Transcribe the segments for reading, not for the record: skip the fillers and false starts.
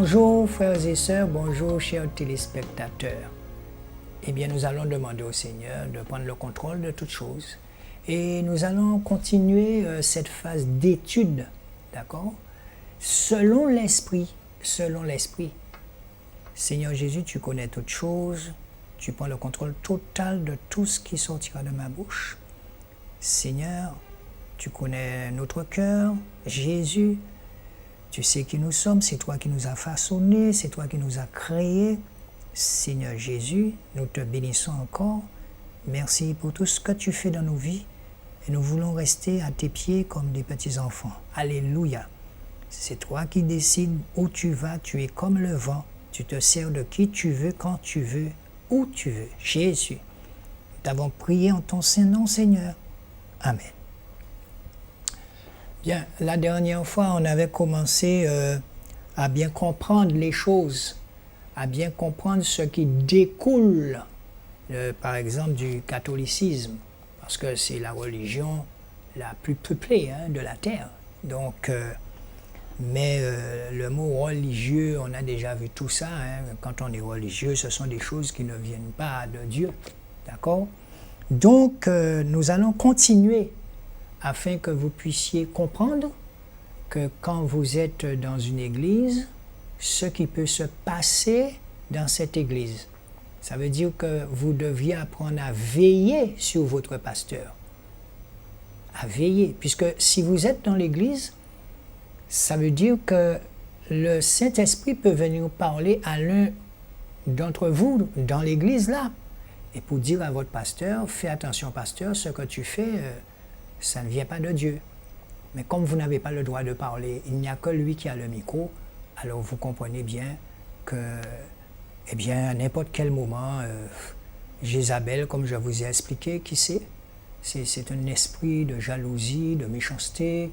Bonjour frères et sœurs, bonjour chers téléspectateurs. Eh bien, nous allons demander au Seigneur de prendre le contrôle de toutes choses. Et nous allons continuer cette phase d'étude, d'accord? Selon l'Esprit, selon l'Esprit. Seigneur Jésus, tu connais toutes choses, tu prends le contrôle total de tout ce qui sortira de ma bouche. Seigneur, tu connais notre cœur, Jésus, tu sais qui nous sommes, c'est toi qui nous as façonnés, c'est toi qui nous as créés. Seigneur Jésus, nous te bénissons encore. Merci pour tout ce que tu fais dans nos vies et nous voulons rester à tes pieds comme des petits enfants. Alléluia. C'est toi qui décides où tu vas, tu es comme le vent. Tu te sers de qui tu veux, quand tu veux, où tu veux. Jésus, nous t'avons prié en ton saint nom, Seigneur. Amen. Bien, la dernière fois, on avait commencé à bien comprendre les choses, à bien comprendre ce qui découle, par exemple, du catholicisme, parce que c'est la religion la plus peuplée de la terre. Donc, mais le mot religieux, on a déjà vu tout ça. Quand on est religieux, ce sont des choses qui ne viennent pas de Dieu. D'accord? Donc, nous allons continuer afin que vous puissiez comprendre que quand vous êtes dans une église, ce qui peut se passer dans cette église. Ça veut dire que vous deviez apprendre à veiller sur votre pasteur. À veiller. Puisque si vous êtes dans l'église, ça veut dire que le Saint-Esprit peut venir parler à l'un d'entre vous dans l'église là. Et pour dire à votre pasteur, fais attention pasteur, ce que tu fais, ça ne vient pas de Dieu. Mais comme vous n'avez pas le droit de parler, il n'y a que lui qui a le micro, alors vous comprenez bien que, eh bien, à n'importe quel moment, Jézabel, comme je vous ai expliqué, qui c'est? C'est un esprit de jalousie, de méchanceté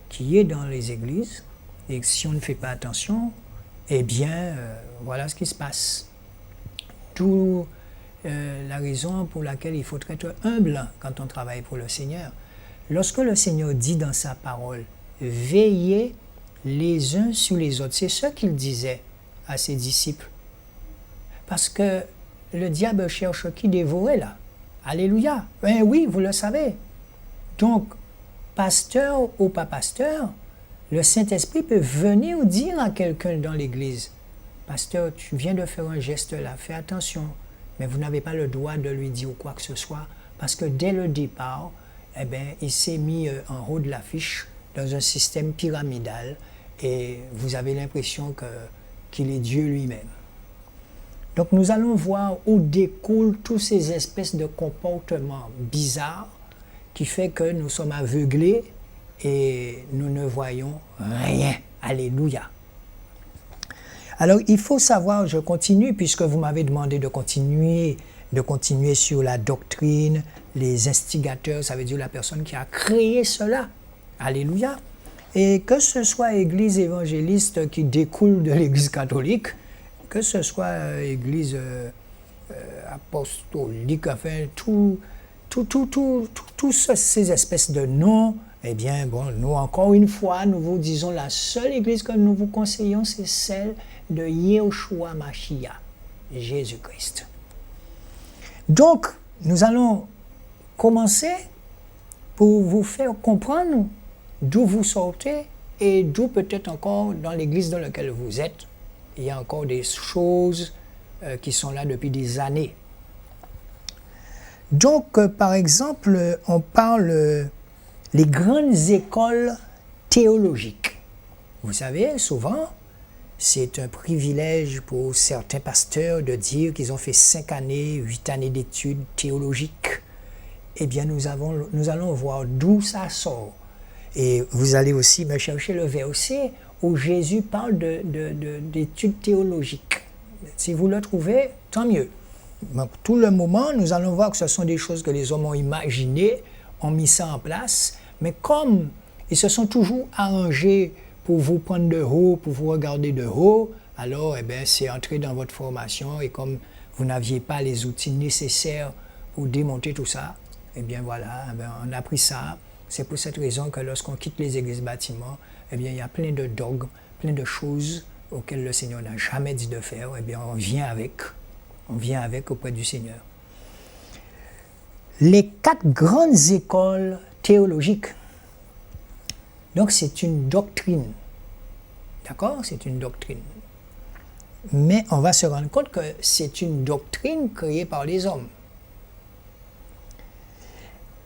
qui est dans les églises. Et si on ne fait pas attention, eh bien, voilà ce qui se passe. D'où la raison pour laquelle il faut être humble quand on travaille pour le Seigneur. Lorsque le Seigneur dit dans sa parole, veillez les uns sur les autres, c'est ce qu'il disait à ses disciples. Parce que le diable cherche qui dévorer là. Alléluia. Ben oui, vous le savez. Donc, pasteur ou pas pasteur, le Saint-Esprit peut venir dire à quelqu'un dans l'église, pasteur, tu viens de faire un geste là, fais attention. Mais vous n'avez pas le droit de lui dire quoi que ce soit, parce que dès le départ, eh bien, il s'est mis en haut de l'affiche dans un système pyramidal et vous avez l'impression qu'il est Dieu lui-même. Donc nous allons voir où découlent toutes ces espèces de comportements bizarres qui fait que nous sommes aveuglés et nous ne voyons rien. Alléluia. Alors, il faut savoir, je continue, puisque vous m'avez demandé de continuer sur la doctrine, les instigateurs, ça veut dire la personne qui a créé cela. Alléluia. Et que ce soit Église évangéliste qui découle de l'Église catholique, que ce soit Église apostolique, enfin, tous ces espèces de noms, eh bien, bon, nous, encore une fois, nous vous disons, la seule Église que nous vous conseillons, c'est celle de Yeshua Mashiach, Jésus-Christ. Donc, nous allons commencer pour vous faire comprendre d'où vous sortez et d'où peut-être encore dans l'église dans laquelle vous êtes, il y a encore des choses qui sont là depuis des années. Donc, par exemple, on parle les grandes écoles théologiques. Vous savez, souvent, c'est un privilège pour certains pasteurs de dire qu'ils ont fait 5 années, 8 années d'études théologiques. Eh bien, nous allons voir d'où ça sort. Et vous allez aussi me chercher le verset où Jésus parle d'études théologiques. Si vous le trouvez, tant mieux. Mais pour tout le moment, nous allons voir que ce sont des choses que les hommes ont imaginées, ont mis ça en place, mais comme ils se sont toujours arrangés pour vous prendre de haut, pour vous regarder de haut, alors eh bien, c'est entré dans votre formation et comme vous n'aviez pas les outils nécessaires pour démonter tout ça, eh bien voilà, eh bien, on a pris ça. C'est pour cette raison que lorsqu'on quitte les églises bâtiments, eh bien, il y a plein de dogmes, plein de choses auquel le Seigneur n'a jamais dit de faire, eh bien on vient avec auprès du Seigneur. Les 4 grandes écoles théologiques. Donc c'est une doctrine. D'accord? C'est une doctrine. Mais on va se rendre compte que c'est une doctrine créée par les hommes.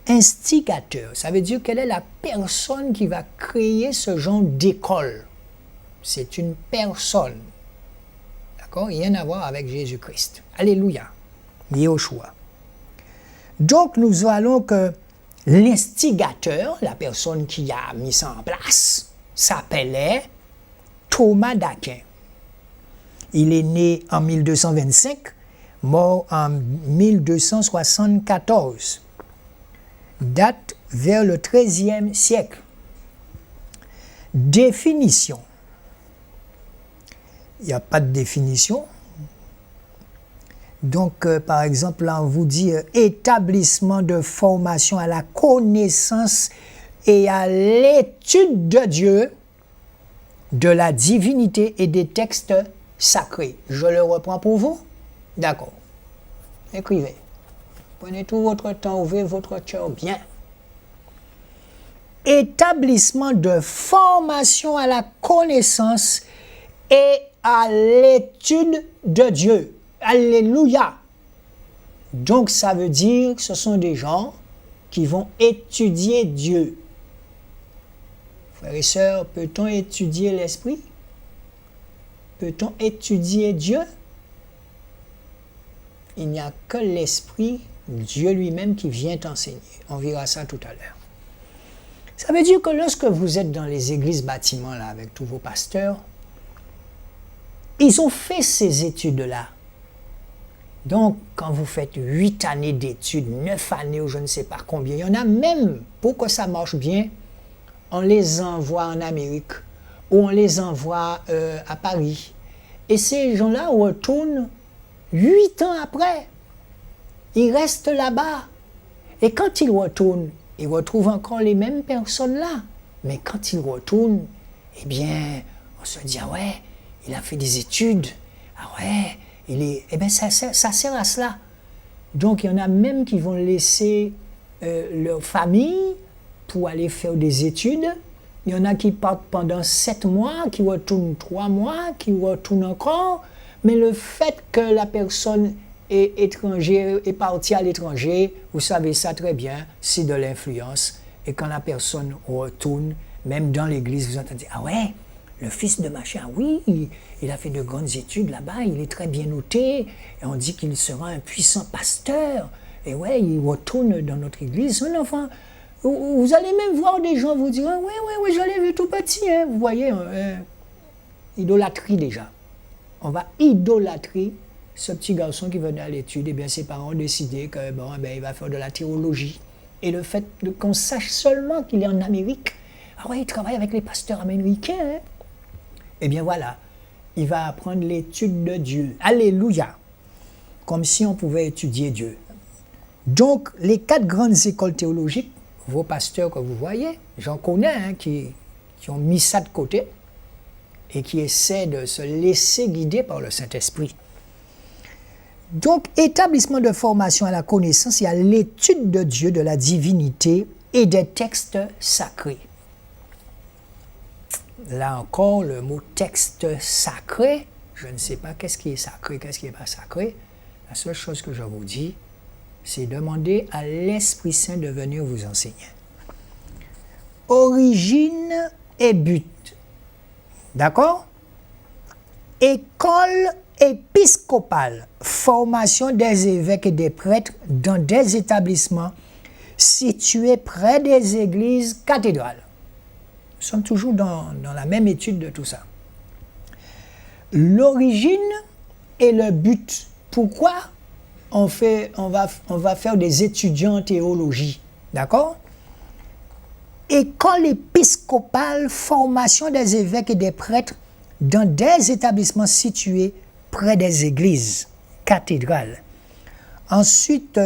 Instigateur, ça veut dire quelle est la personne qui va créer ce genre d'école. C'est une personne. D'accord? Rien à voir avec Jésus-Christ. Alléluia. Yehoshua. Donc nous allons que l'instigateur, la personne qui a mis ça en place, s'appelait Thomas d'Aquin. Il est né en 1225, mort en 1274. Date vers le XIIIe siècle. Définition. Il n'y a pas de définition. Donc, par exemple, là, on vous dit établissement de formation à la connaissance et à l'étude de Dieu, de la divinité et des textes sacrés. Je le reprends pour vous? D'accord. Écrivez. Prenez tout votre temps, ouvrez votre cœur bien. Établissement de formation à la connaissance et à l'étude de Dieu. Alléluia. Donc ça veut dire que ce sont des gens qui vont étudier Dieu. Frères et sœurs, peut-on étudier l'esprit? Peut-on étudier Dieu? Il n'y a que l'esprit, Dieu lui-même, qui vient enseigner. On verra ça tout à l'heure. Ça veut dire que lorsque vous êtes dans les églises bâtiments là, avec tous vos pasteurs, ils ont fait ces études-là. Donc, quand vous faites 8 années d'études, 9 années ou je ne sais pas combien, il y en a même, pour que ça marche bien, on les envoie en Amérique ou on les envoie à Paris. Et ces gens-là retournent 8 ans après. Ils restent là-bas. Et quand ils retournent, ils retrouvent encore les mêmes personnes-là. Mais quand ils retournent, eh bien, on se dit, ah ouais, il a fait des études. Ah ouais, eh bien, ça sert à cela. Donc, il y en a même qui vont laisser leur famille pour aller faire des études. Il y en a qui partent pendant 7 mois, qui retournent 3 mois, qui retournent encore. Mais le fait que la personne est partie à l'étranger, vous savez ça très bien, c'est de l'influence. Et quand la personne retourne, même dans l'église, vous entendez, ah ouais, le fils de machin, oui, il a fait de grandes études là-bas, il est très bien noté, et on dit qu'il sera un puissant pasteur. Et ouais, il retourne dans notre église, un enfant. Vous allez même voir des gens vous dire, oui, je l'ai vu tout petit, hein. Vous voyez, idolâtrie déjà. On va idolâtrer ce petit garçon qui venait à l'étude. Et bien ses parents ont décidé que il va faire de la théologie. Et le fait qu'on sache seulement qu'il est en Amérique, ah ouais, il travaille avec les pasteurs américains, hein. Eh bien voilà, il va apprendre l'étude de Dieu. Alléluia. Comme si on pouvait étudier Dieu. Donc, les 4 grandes écoles théologiques, vos pasteurs que vous voyez, j'en connais, hein, qui ont mis ça de côté et qui essaient de se laisser guider par le Saint-Esprit. Donc, établissement de formation à la connaissance et à l'étude de Dieu, de la divinité et des textes sacrés. Là encore, le mot texte sacré, je ne sais pas qu'est-ce qui est sacré, qu'est-ce qui n'est pas sacré. La seule chose que je vous dis, c'est demander à l'Esprit Saint de venir vous enseigner. Origine et but. D'accord? École épiscopale, formation des évêques et des prêtres dans des établissements situés près des églises cathédrales. Nous sommes toujours dans la même étude de tout ça. L'origine et le but. Pourquoi on va faire des étudiants en théologie? D'accord? École épiscopale, formation des évêques et des prêtres dans des établissements situés près des églises cathédrales. Ensuite,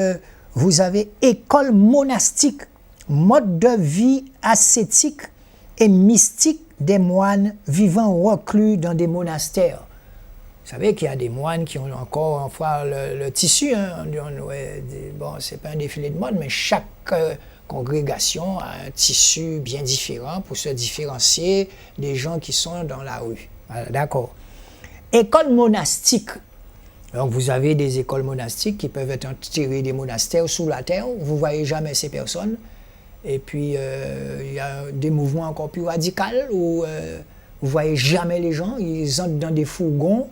vous avez école monastique, mode de vie ascétique et mystique des moines vivant reclus dans des monastères. Vous savez qu'il y a des moines qui ont encore enfin le tissu. Hein. Bon, c'est pas un défilé de mode, mais chaque congrégation a un tissu bien différent pour se différencier des gens qui sont dans la rue. Voilà, d'accord. École monastique. Donc, vous avez des écoles monastiques qui peuvent être tirées des monastères sous la terre. Vous ne voyez jamais ces personnes. Et puis, il y a des mouvements encore plus radicaux où vous ne voyez jamais les gens. Ils entrent dans des fourgons.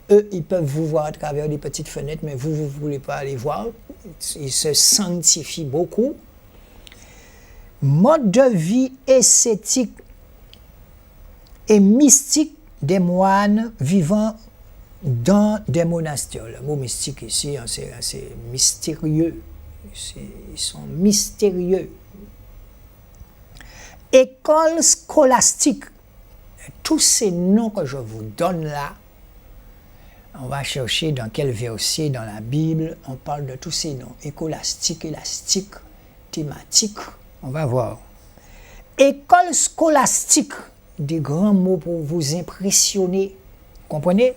Eux, ils peuvent vous voir à travers des petites fenêtres, mais vous ne voulez pas les voir. Ils se sanctifient beaucoup. Mode de vie ascétique et mystique des moines vivant dans des monastères. Le mot mystique ici, hein, c'est mystérieux. Ils sont mystérieux. École scolastique. Tous ces noms que je vous donne là, on va chercher dans quel verset dans la Bible on parle de tous ces noms. Écolastique, élastique, thématique. On va voir. École scolastique. Des grands mots pour vous impressionner. Comprenez?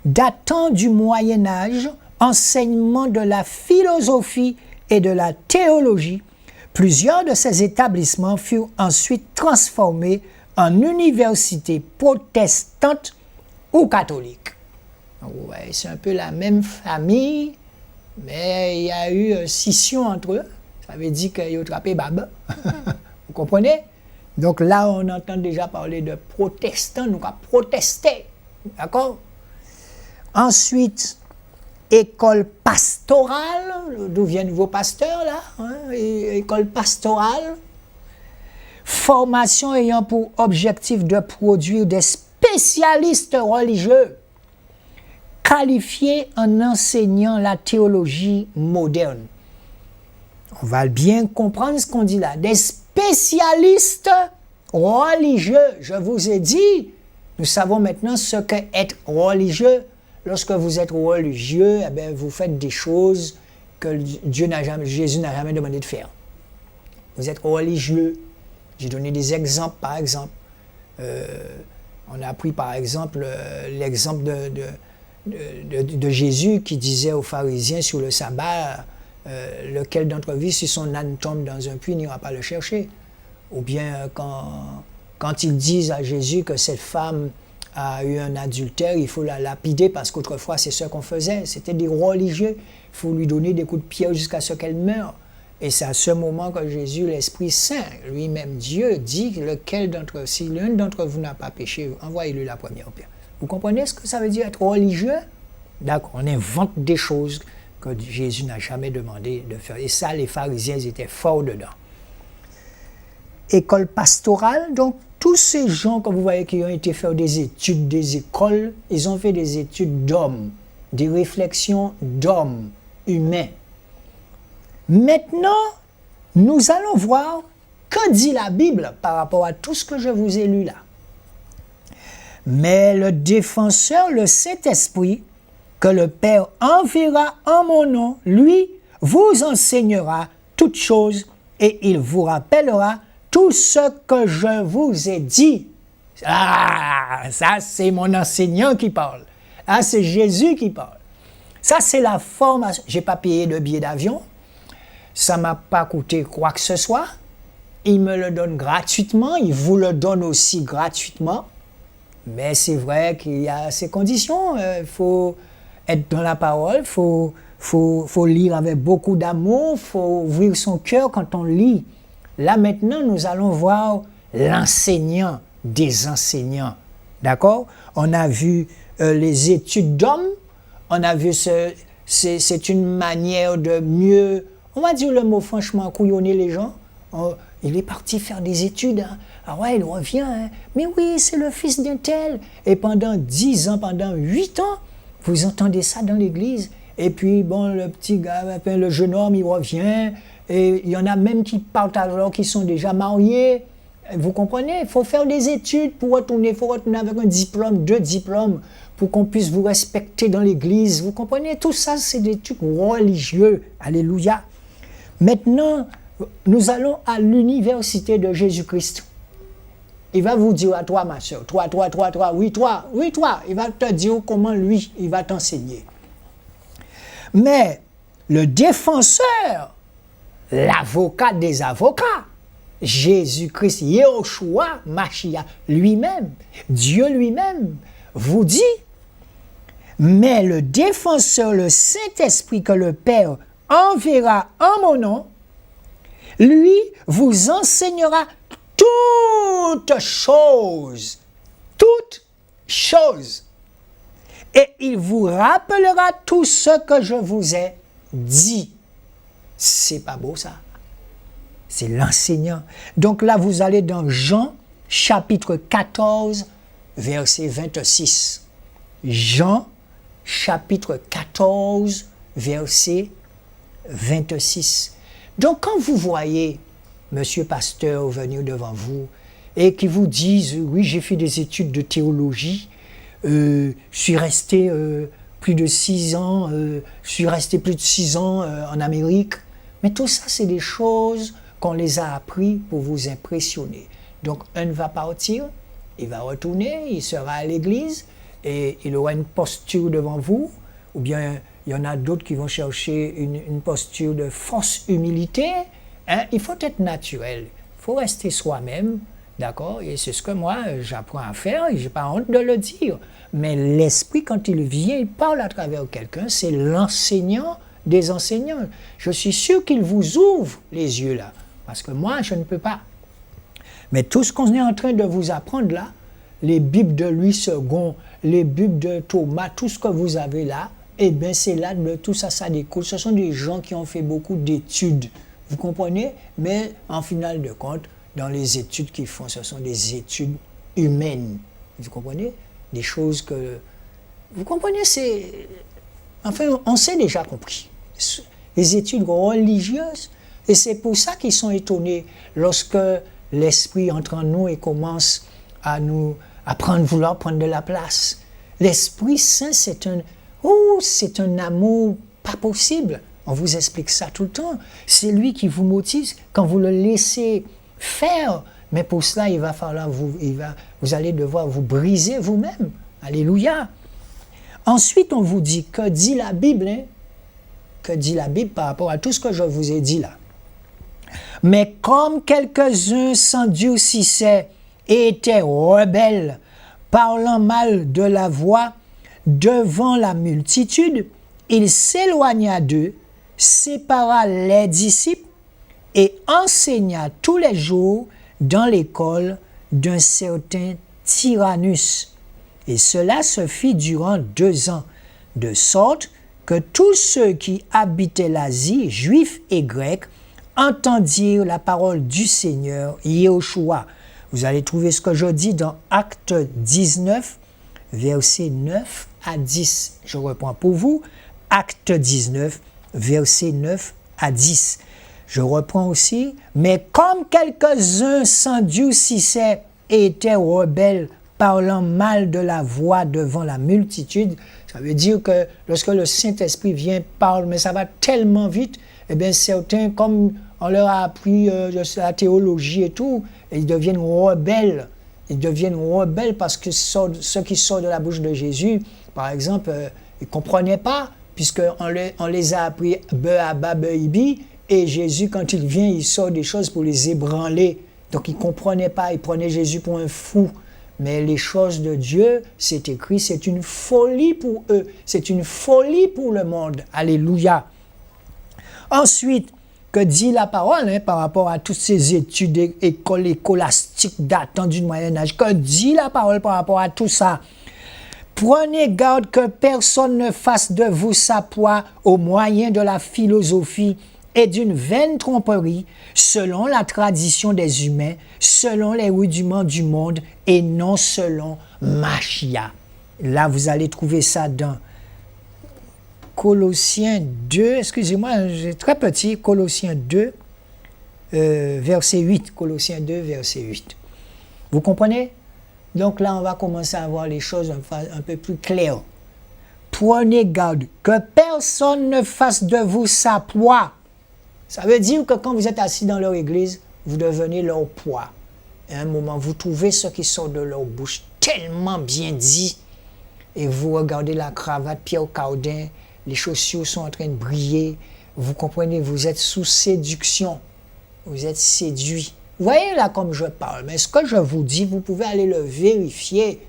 Datant du Moyen-Âge, enseignement de la philosophie et de la théologie, plusieurs de ces établissements furent ensuite transformés en universités protestantes ou catholiques. Ouais, c'est un peu la même famille, mais il y a eu scission entre eux. Ça veut dire qu'ils ont attrapé Bab. Vous comprenez? Donc là, on entend déjà parler de protestants, donc à protester. D'accord? Ensuite, école pastorale, d'où viennent vos pasteurs là? Hein? École pastorale. Formation ayant pour objectif de produire des spécialistes religieux qualifiés en enseignant la théologie moderne. On va bien comprendre ce qu'on dit là. Des spécialistes religieux. Je vous ai dit, nous savons maintenant ce qu'est être religieux. Lorsque vous êtes religieux, eh bien, vous faites des choses que Jésus n'a jamais demandé de faire. Vous êtes religieux. J'ai donné des exemples, par exemple. On a pris, par exemple, l'exemple de Jésus qui disait aux pharisiens sur le sabbat, lequel d'entre vous, si son âne tombe dans un puits, n'ira pas le chercher. Ou bien quand ils disent à Jésus que cette femme a eu un adultère, il faut la lapider parce qu'autrefois c'est ce qu'on faisait. C'était des religieux. Il faut lui donner des coups de pierre jusqu'à ce qu'elle meure. Et c'est à ce moment que Jésus, l'Esprit Saint, lui-même Dieu, dit lequel d'entre si l'un d'entre vous n'a pas péché, envoyez-lui la première pierre. Vous comprenez ce que ça veut dire être religieux? D'accord, on invente des choses que Jésus n'a jamais demandé de faire. Et ça, les pharisiens, ils étaient forts dedans. École pastorale, donc tous ces gens que vous voyez qui ont été faire des études, des écoles, ils ont fait des études d'hommes, des réflexions d'hommes humains. Maintenant, nous allons voir que dit la Bible par rapport à tout ce que je vous ai lu là. Mais le défenseur, le Saint-Esprit, que le Père enverra en mon nom, lui vous enseignera toutes choses et il vous rappellera tout ce que je vous ai dit. Ah, ça c'est mon enseignant qui parle. Ah, c'est Jésus qui parle. Ça c'est la formation. Je n'ai pas payé de billet d'avion. Ça ne m'a pas coûté quoi que ce soit. Il me le donne gratuitement. Il vous le donne aussi gratuitement. Mais c'est vrai qu'il y a ces conditions. Il faut être dans la parole. Il faut lire avec beaucoup d'amour. Il faut ouvrir son cœur quand on lit. Là, maintenant, nous allons voir l'enseignant des enseignants. D'accord? On a vu les études d'hommes. On a vu c'est une manière de mieux, on va dire le mot franchement, couillonner les gens. Il est parti faire des études. Hein. Ah ouais, il revient. Hein. Mais oui, c'est le fils d'un tel. Et pendant 10 ans, pendant 8 ans, vous entendez ça dans l'église. Et puis, bon, le petit gars, le jeune homme, il revient. Et il y en a même qui partent alors qui sont déjà mariés. Vous comprenez? Il faut faire des études pour retourner. Il faut retourner avec un diplôme, 2 diplômes, pour qu'on puisse vous respecter dans l'église. Vous comprenez? Tout ça, c'est des trucs religieux. Alléluia. Maintenant, nous allons à l'université de Jésus-Christ. il va vous dire à toi, ma soeur, toi, oui, toi. Il va te dire comment lui, il va t'enseigner. Mais le défenseur, l'avocat des avocats, Jésus-Christ, Yehoshua, Mashiach lui-même, Dieu lui-même, vous dit, mais le défenseur, le Saint-Esprit que le Père enverra en mon nom, lui vous enseignera toutes choses. Et il vous rappellera tout ce que je vous ai dit. C'est pas beau ça? C'est l'enseignant. Donc là, vous allez dans Jean, chapitre 14, verset 26. Jean, chapitre 14, verset 26. Donc quand vous voyez monsieur pasteur venir devant vous et qui vous disent « Oui, j'ai fait des études de théologie, je suis resté plus de 6 ans, en Amérique. » Mais tout ça, c'est des choses qu'on les a appris pour vous impressionner. Donc, un va partir, il va retourner, il sera à l'église et il aura une posture devant vous, ou bien il y en a d'autres qui vont chercher une posture de fausse humilité. Hein? Il faut être naturel, il faut rester soi-même, d'accord? Et c'est ce que moi, j'apprends à faire et je n'ai pas honte de le dire. Mais l'esprit, quand il vient, il parle à travers quelqu'un, c'est l'enseignant des enseignants. Je suis sûr qu'il vous ouvre les yeux là, parce que moi, je ne peux pas. Mais tout ce qu'on est en train de vous apprendre là, les Bibles de Louis II, les Bibles de Thomas, tout ce que vous avez là, eh bien c'est là de tout ça, ça découle. Ce sont des gens qui ont fait beaucoup d'études, vous comprenez? Mais en final de compte, dans les études qu'ils font, ce sont des études humaines, vous comprenez? Des choses que... Vous comprenez, c'est... Enfin, on s'est déjà compris. Les études religieuses, et c'est pour ça qu'ils sont étonnés lorsque l'esprit entre en nous et commence à vouloir prendre de la place. L'Esprit Saint, c'est un amour pas possible. On vous explique ça tout le temps. C'est lui qui vous motive quand vous le laissez faire. Mais pour cela, il va falloir vous allez devoir vous briser vous-même. Alléluia. Ensuite, on vous dit, que dit la Bible? Hein? Que dit la Bible par rapport à tout ce que je vous ai dit là? Mais comme quelques-uns s'endurcissaient et étaient rebelles, parlant mal de la voix devant la multitude, il s'éloigna d'eux, sépara les disciples et enseigna tous les jours dans l'école d'un certain Tyrannus. Et cela se fit durant 2 ans, de sorte que tous ceux qui habitaient l'Asie, juifs et grecs, entendirent la parole du Seigneur Yehoshua. Vous allez trouver ce que je dis dans Acte 19, versets 9 à 10. Je reprends pour vous, Acte 19, versets 9 à 10. Je reprends aussi, mais comme quelques-uns s'endurcissaient et étaient rebelles, parlant mal de la voix devant la multitude, ça veut dire que lorsque le Saint-Esprit vient, parle, mais ça va tellement vite, eh bien certains, comme on leur a appris la théologie et tout, ils deviennent rebelles. Ils deviennent rebelles parce que ce qui sort de la bouche de Jésus, par exemple, ils ne comprenaient pas, puisqu'on les a appris beaba, beibi, et Jésus, quand il vient, il sort des choses pour les ébranler. Donc ils ne comprenaient pas, ils prenaient Jésus pour un fou. Mais les choses de Dieu, c'est écrit, c'est une folie pour eux, c'est une folie pour le monde. Alléluia. Ensuite, que dit la parole par rapport à toutes ces études écoles scolastiques datant du Moyen-Âge? Que dit la parole par rapport à tout ça? Prenez garde que personne ne fasse de vous sa proie au moyen de la philosophie et d'une vaine tromperie, selon la tradition des humains, selon les rudiments du monde et non selon Mashiach. Là, vous allez trouver ça dans Colossiens 2, excusez-moi, j'ai très petit, Colossiens 2, verset 8. Colossiens 2, verset 8. Vous comprenez? Donc là, on va commencer à voir les choses un peu plus claires. Prenez garde que personne ne fasse de vous sa proie. Ça veut dire que quand vous êtes assis dans leur église, vous devenez leur proie. Et à un moment, vous trouvez ce qui sort de leur bouche tellement bien dit. Et vous regardez la cravate, Pierre Cardin, les chaussures sont en train de briller. Vous comprenez, vous êtes sous séduction. Vous êtes séduit. Vous voyez là comme je parle, mais ce que je vous dis, vous pouvez aller le vérifier.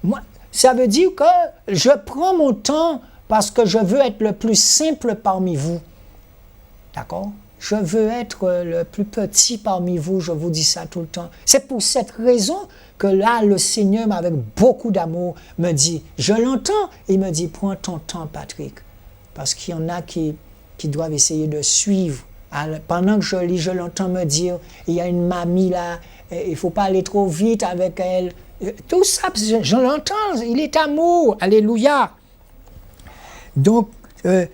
Moi, ça veut dire que je prends mon temps parce que je veux être le plus simple parmi vous. D'accord? Je veux être le plus petit parmi vous, je vous dis ça tout le temps. C'est pour cette raison que là, le Seigneur, avec beaucoup d'amour, me dit, je l'entends, il me dit, prends ton temps, Patrick. Parce qu'il y en a qui doivent essayer de suivre. Pendant que je lis, je l'entends me dire, il y a une mamie là, il ne faut pas aller trop vite avec elle. Tout ça, je l'entends, il est amour, alléluia. Donc,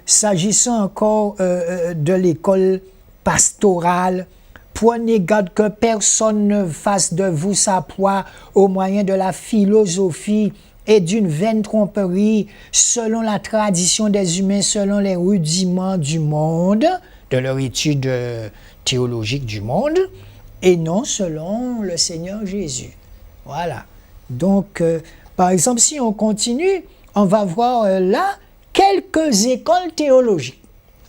s'agissant encore de l'école pastorale, prenez garde que personne ne fasse de vous sa proie au moyen de la philosophie et d'une vaine tromperie, selon la tradition des humains, selon les rudiments du monde, de leur étude théologique du monde, et non selon le Seigneur Jésus. Voilà. Donc, par exemple, si on continue, on va voir là quelques écoles théologiques.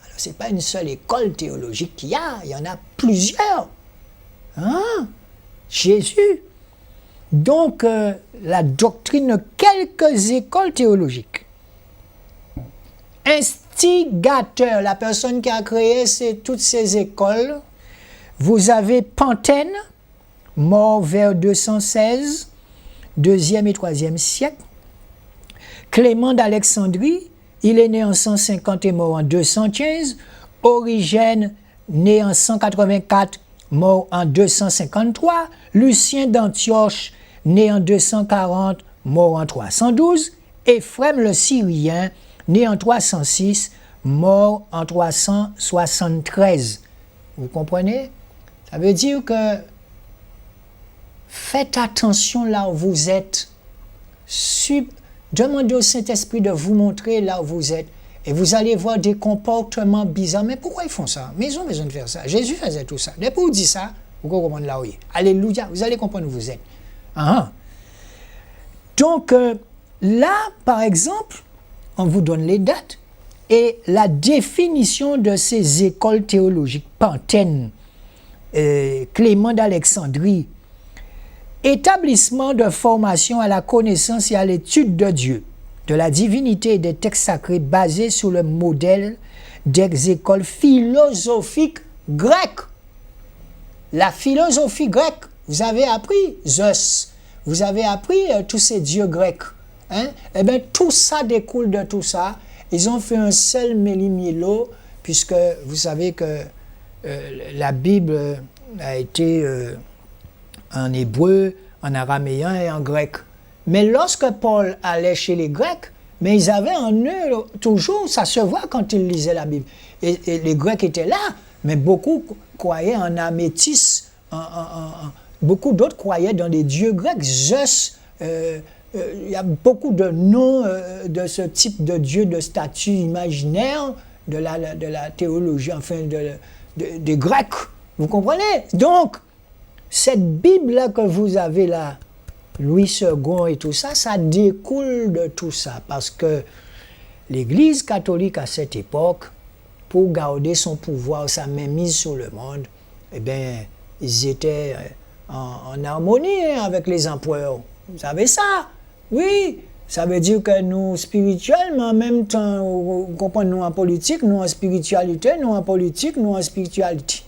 Alors, ce n'est pas une seule école théologique qu'il y en a plusieurs. Hein? Jésus. Donc, la doctrine, quelques écoles théologiques. Instigateur, la personne qui a créé toutes ces écoles, vous avez Pantène, mort vers 216, 2e et 3e siècle. Clément d'Alexandrie, il est né en 150 et mort en 215. Origène, né en 184, mort en 253. Lucien d'Antioche, né en 240, mort en 312. Éphrem le Syrien, né en 306, mort en 373. Vous comprenez? Ça veut dire que faites attention là où vous êtes. Demandez au Saint-Esprit de vous montrer là où vous êtes. Et vous allez voir des comportements bizarres. Mais pourquoi ils font ça? Mais ils ont besoin de faire ça. Jésus faisait tout ça. Dès que vous dites ça, vous comprenez là où il est. Alléluia. Vous allez comprendre où vous êtes. Donc, là, par exemple, on vous donne les dates et la définition de ces écoles théologiques. Pantène, Clément d'Alexandrie, établissement de formation à la connaissance et à l'étude de Dieu, de la divinité et des textes sacrés basés sur le modèle des écoles philosophiques grecques. La philosophie grecque, vous avez appris Zeus, vous avez appris tous ces dieux grecs. Hein? Eh bien, tout ça découle de tout ça. Ils ont fait un seul méli-mélo, puisque vous savez que la Bible a été en hébreu, en araméen et en grec. Mais lorsque Paul allait chez les Grecs, mais ils avaient en eux toujours, ça se voit quand ils lisaient la Bible. Et les Grecs étaient là, mais beaucoup croyaient en Améthys, beaucoup d'autres croyaient dans les dieux grecs. Zeus, il y a beaucoup de noms de ce type de dieu, de statue imaginaire de la théologie, enfin des Grecs. Vous comprenez? Donc, cette Bible-là que vous avez là, Louis II et tout ça, ça découle de tout ça. Parce que l'Église catholique à cette époque, pour garder son pouvoir, sa mainmise sur le monde, eh bien, ils étaient en harmonie avec les empereurs. Vous savez ça? Oui, ça veut dire que nous, spirituellement, en même temps, vous comprenez, nous en politique, nous en spiritualité, nous en politique, nous en spiritualité.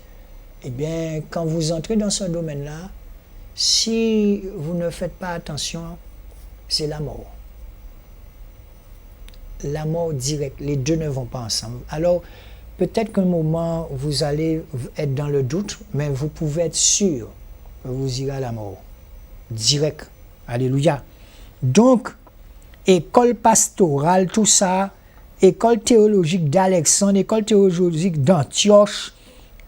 Eh bien, quand vous entrez dans ce domaine-là, si vous ne faites pas attention, c'est la mort. La mort directe, les deux ne vont pas ensemble. Alors, peut-être qu'un moment, vous allez être dans le doute, mais vous pouvez être sûr que vous irez à la mort. Direct. Alléluia. Donc, école pastorale, tout ça, école théologique d'Alexandre, école théologique d'Antioche,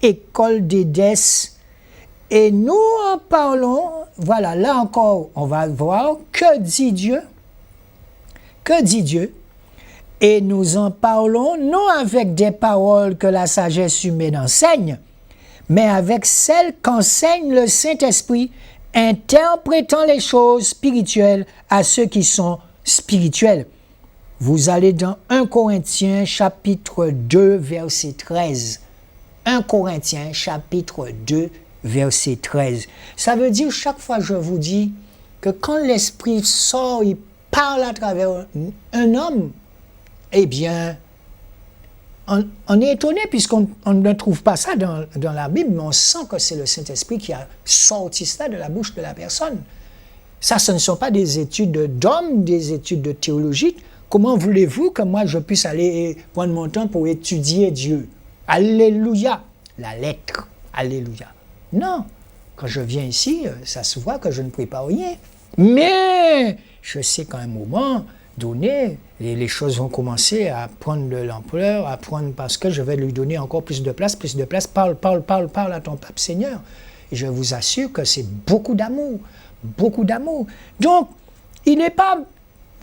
école d'Édesse. Et nous en parlons, voilà, là encore, on va voir que dit Dieu. Que dit Dieu? Et nous en parlons non avec des paroles que la sagesse humaine enseigne, mais avec celle qu'enseigne le Saint-Esprit, interprétant les choses spirituelles à ceux qui sont spirituels. Vous allez dans 1 Corinthiens chapitre 2 verset 13. 1 Corinthiens chapitre 2 verset 13. Ça veut dire, chaque fois je vous dis que quand l'Esprit sort, il parle à travers un homme, eh bien, on est étonné puisqu'on ne trouve pas ça dans la Bible, mais on sent que c'est le Saint-Esprit qui a sorti cela de la bouche de la personne. Ça, ce ne sont pas des études d'hommes, des études de théologie. Comment voulez-vous que moi je puisse aller prendre mon temps pour étudier Dieu? Alléluia! La lettre. Alléluia. Non. Quand je viens ici, ça se voit que je ne prie pas rien. Mais je sais qu'à un moment donné, les choses vont commencer à prendre de l'ampleur, à prendre, parce que je vais lui donner encore plus de place, plus de place. Parle à ton pape Seigneur. Et je vous assure que c'est beaucoup d'amour. Beaucoup d'amour. Donc, il n'est pas...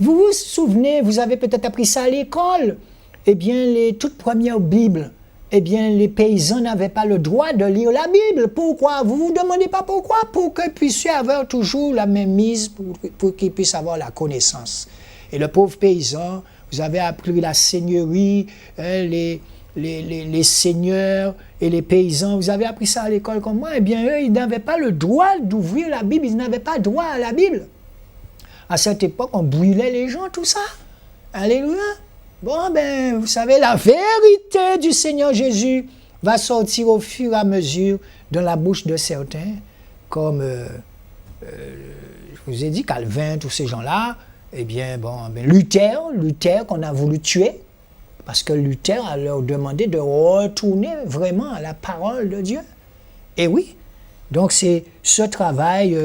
Vous vous souvenez, vous avez peut-être appris ça à l'école. Eh bien, les toutes premières Bibles, eh bien, les paysans n'avaient pas le droit de lire la Bible. Pourquoi? Vous ne vous demandez pas pourquoi? Pour qu'ils puissent avoir toujours la même mise, pour qu'ils puissent avoir la connaissance. Et le pauvre paysan, vous avez appris la seigneurie, les seigneurs et les paysans, vous avez appris ça à l'école comme moi. Eh bien, eux, ils n'avaient pas le droit d'ouvrir la Bible, ils n'avaient pas droit à la Bible. À cette époque, on brûlait les gens, tout ça. Alléluia. Bon, ben, vous savez, la vérité du Seigneur Jésus va sortir au fur et à mesure dans la bouche de certains, comme, je vous ai dit, Calvin, tous ces gens-là. Eh bien, bon, ben, Luther qu'on a voulu tuer, parce que Luther a leur demandé de retourner vraiment à la parole de Dieu. Et oui, donc c'est ce travail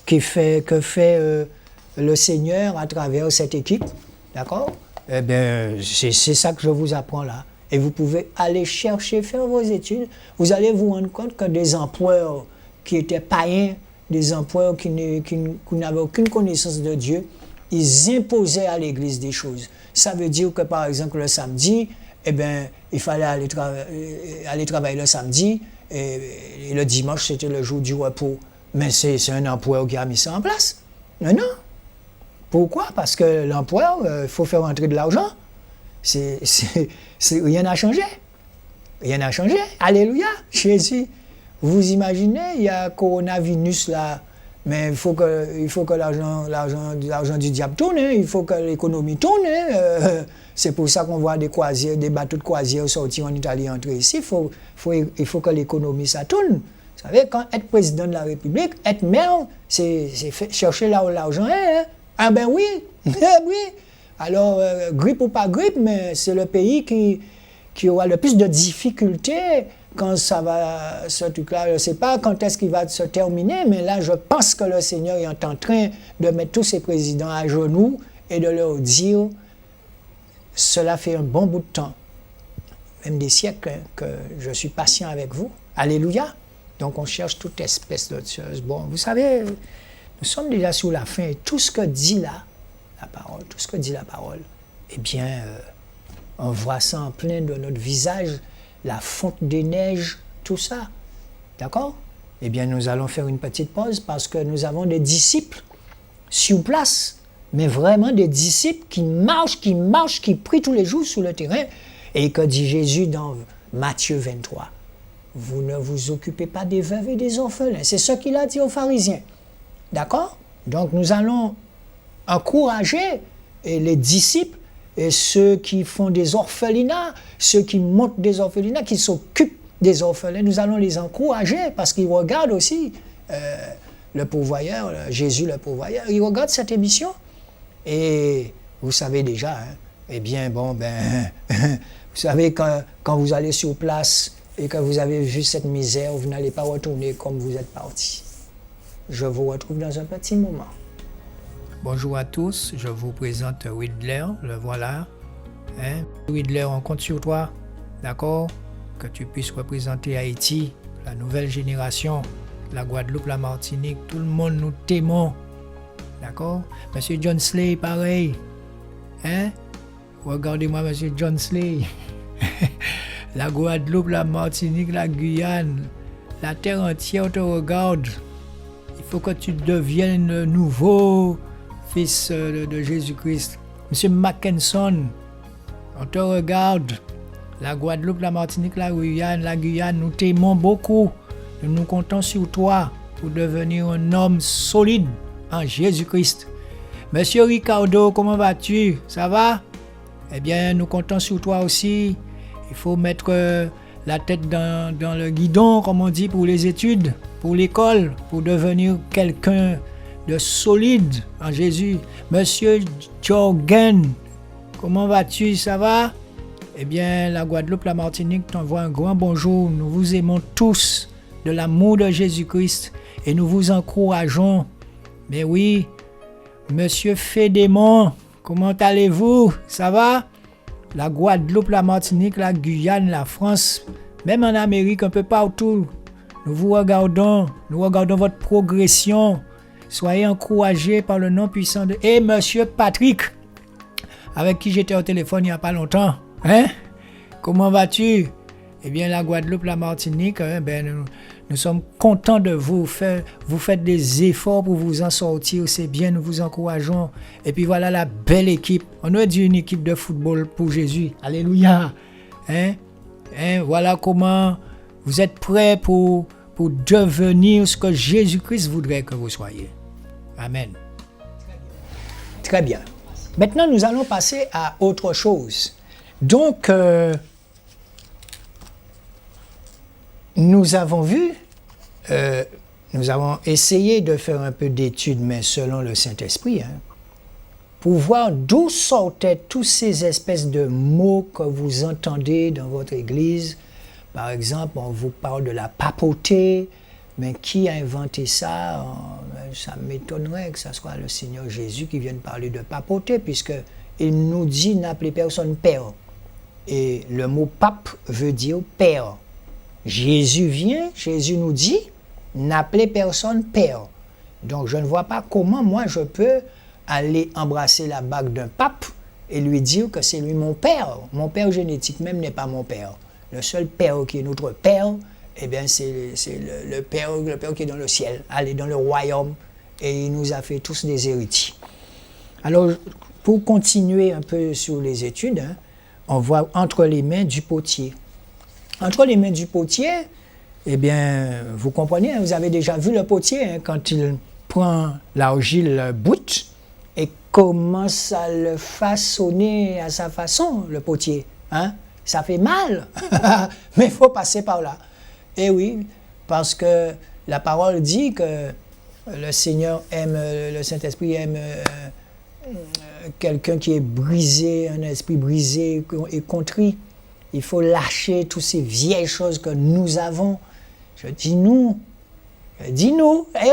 que fait le Seigneur à travers cette équipe, d'accord? Eh bien, c'est ça que je vous apprends là. Et vous pouvez aller chercher, faire vos études. Vous allez vous rendre compte que des empereurs qui étaient païens, des empereurs qui n'avaient aucune connaissance de Dieu, ils imposaient à l'Église des choses. Ça veut dire que, par exemple, le samedi, eh bien, il fallait aller travailler le samedi, et le dimanche, c'était le jour du repos. Mais c'est un empereur qui a mis ça en place. Non, non. Pourquoi? Parce que l'empereur, il faut faire entrer de l'argent. Rien n'a changé. Rien n'a changé. Alléluia. Jésus. Vous imaginez, il y a coronavirus là, mais il faut que l'argent du diable tourne, hein. Il faut que l'économie tourne. Hein. C'est pour ça qu'on voit des bateaux de croisière sortir en Italie, entrer ici. Il faut que l'économie, ça tourne. Vous savez, quand être président de la République, être maire, c'est chercher là où l'argent est. Hein. Ah ben oui, oui. Alors, grippe ou pas grippe, mais c'est le pays qui aura le plus de difficultés quand ça va, ce truc-là. Je ne sais pas quand est-ce qu'il va se terminer, mais là, je pense que le Seigneur est en train de mettre tous ses présidents à genoux et de leur dire, cela fait un bon bout de temps, même des siècles, hein, que je suis patient avec vous. Alléluia. Donc, on cherche toute espèce de choses. Bon, vous savez, nous sommes déjà sur la fin, et tout ce que dit là, la parole, eh bien, on voit ça en plein de notre visage, la fonte des neiges, tout ça. D'accord? Eh bien, nous allons faire une petite pause parce que nous avons des disciples sur place, mais vraiment des disciples qui marchent, qui prient tous les jours sur le terrain. Et que dit Jésus dans Matthieu 23? Vous ne vous occupez pas des veuves et des orphelins. C'est ce qu'il a dit aux pharisiens. D'accord? Donc, nous allons encourager les disciples et ceux qui font des orphelinats, ceux qui montent des orphelinats, qui s'occupent des orphelins. Nous allons les encourager parce qu'ils regardent aussi le pourvoyeur, Jésus le pourvoyeur. Ils regardent cette émission et vous savez déjà, hein, eh bien, bon, ben, vous savez quand vous allez sur place et que vous avez vu cette misère, vous n'allez pas retourner comme vous êtes parti. Je vous retrouve dans un petit moment. Bonjour à tous, je vous présente Widler, le voilà. Hein? Widler, on compte sur toi, d'accord? Que tu puisses représenter Haïti, la nouvelle génération, la Guadeloupe, la Martinique, tout le monde nous t'aimons, d'accord? Monsieur John Slay, pareil. Hein? Regardez-moi, Monsieur John Slay. La Guadeloupe, la Martinique, la Guyane, La terre entière te regarde. Il faut que tu deviennes nouveau fils de Jésus-Christ. Monsieur Mackinson, on te regarde. La Guadeloupe, la Martinique, la Guyane, nous t'aimons beaucoup. Nous nous comptons sur toi pour devenir un homme solide en Jésus-Christ. Monsieur Ricardo, comment vas-tu? Ça va? Eh bien, nous comptons sur toi aussi. Il faut mettre la tête dans le guidon, comme on dit, pour les études, pour l'école, pour devenir quelqu'un de solide en Jésus. Monsieur Jorgen, comment vas-tu? Ça va? Eh bien, la Guadeloupe, la Martinique t'envoie un grand bonjour. Nous vous aimons tous de l'amour de Jésus-Christ et nous vous encourageons. Mais oui, Monsieur Fédémon, comment allez-vous? Ça va? La Guadeloupe, la Martinique, la Guyane, la France, même en Amérique, un peu partout. Nous regardons votre progression. Soyez encouragés par le nom puissant de... Et Monsieur Patrick, avec qui j'étais au téléphone il n'y a pas longtemps. Hein? Comment vas-tu? Eh bien, la Guadeloupe, la Martinique, nous sommes contents de vous. Vous faites des efforts pour vous en sortir. C'est bien, nous vous encourageons. Et puis voilà la belle équipe. On aurait dit une équipe de football pour Jésus. Alléluia. Voilà comment vous êtes prêts pour devenir ce que Jésus-Christ voudrait que vous soyez. Amen. Très bien. Maintenant, nous allons passer à autre chose. Donc, nous avons vu, nous avons essayé de faire un peu d'études, mais selon le Saint-Esprit, pour voir d'où sortaient tous ces espèces de mots que vous entendez dans votre église. Par exemple, on vous parle de la papauté, mais qui a inventé ça? Ça m'étonnerait que ce soit le Seigneur Jésus qui vienne parler de papauté, puisqu'il nous dit n'appelez personne père. Et le mot pape veut dire père. Jésus nous dit n'appelez personne père. Donc je ne vois pas comment moi je peux aller embrasser la bague d'un pape et lui dire que c'est lui mon père. Mon père génétique même n'est pas mon père. Le seul père qui est notre père, eh bien c'est le père qui est dans le ciel, aller dans le royaume, et il nous a fait tous des héritiers. Alors pour continuer un peu sur les études, on voit entre les mains du potier. Entre les mains du potier, eh bien, vous comprenez, vous avez déjà vu le potier, quand il prend l'argile brute et commence à le façonner à sa façon, le potier. Ça fait mal, mais il faut passer par là. Et oui, parce que la parole dit que le Seigneur aime, le Saint-Esprit aime quelqu'un qui est brisé, un esprit brisé et contrit. Il faut lâcher toutes ces vieilles choses que nous avons. Je dis nous. Eh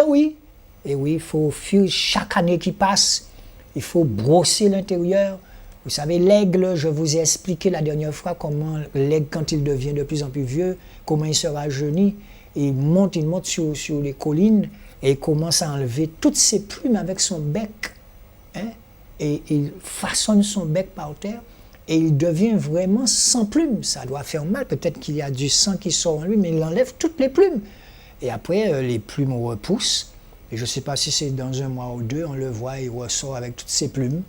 oui, il faut fuir chaque année qui passe. Il faut brosser l'intérieur. Vous savez, l'aigle, je vous ai expliqué la dernière fois comment l'aigle, quand il devient de plus en plus vieux, comment il se rajeunit. Il monte sur les collines et il commence à enlever toutes ses plumes avec son bec. Et il façonne son bec par terre. Et il devient vraiment sans plumes. Ça doit faire mal. Peut-être qu'il y a du sang qui sort en lui, mais il enlève toutes les plumes. Et après, les plumes repoussent. Et je ne sais pas si c'est dans un mois ou deux, on le voit, il ressort avec toutes ses plumes.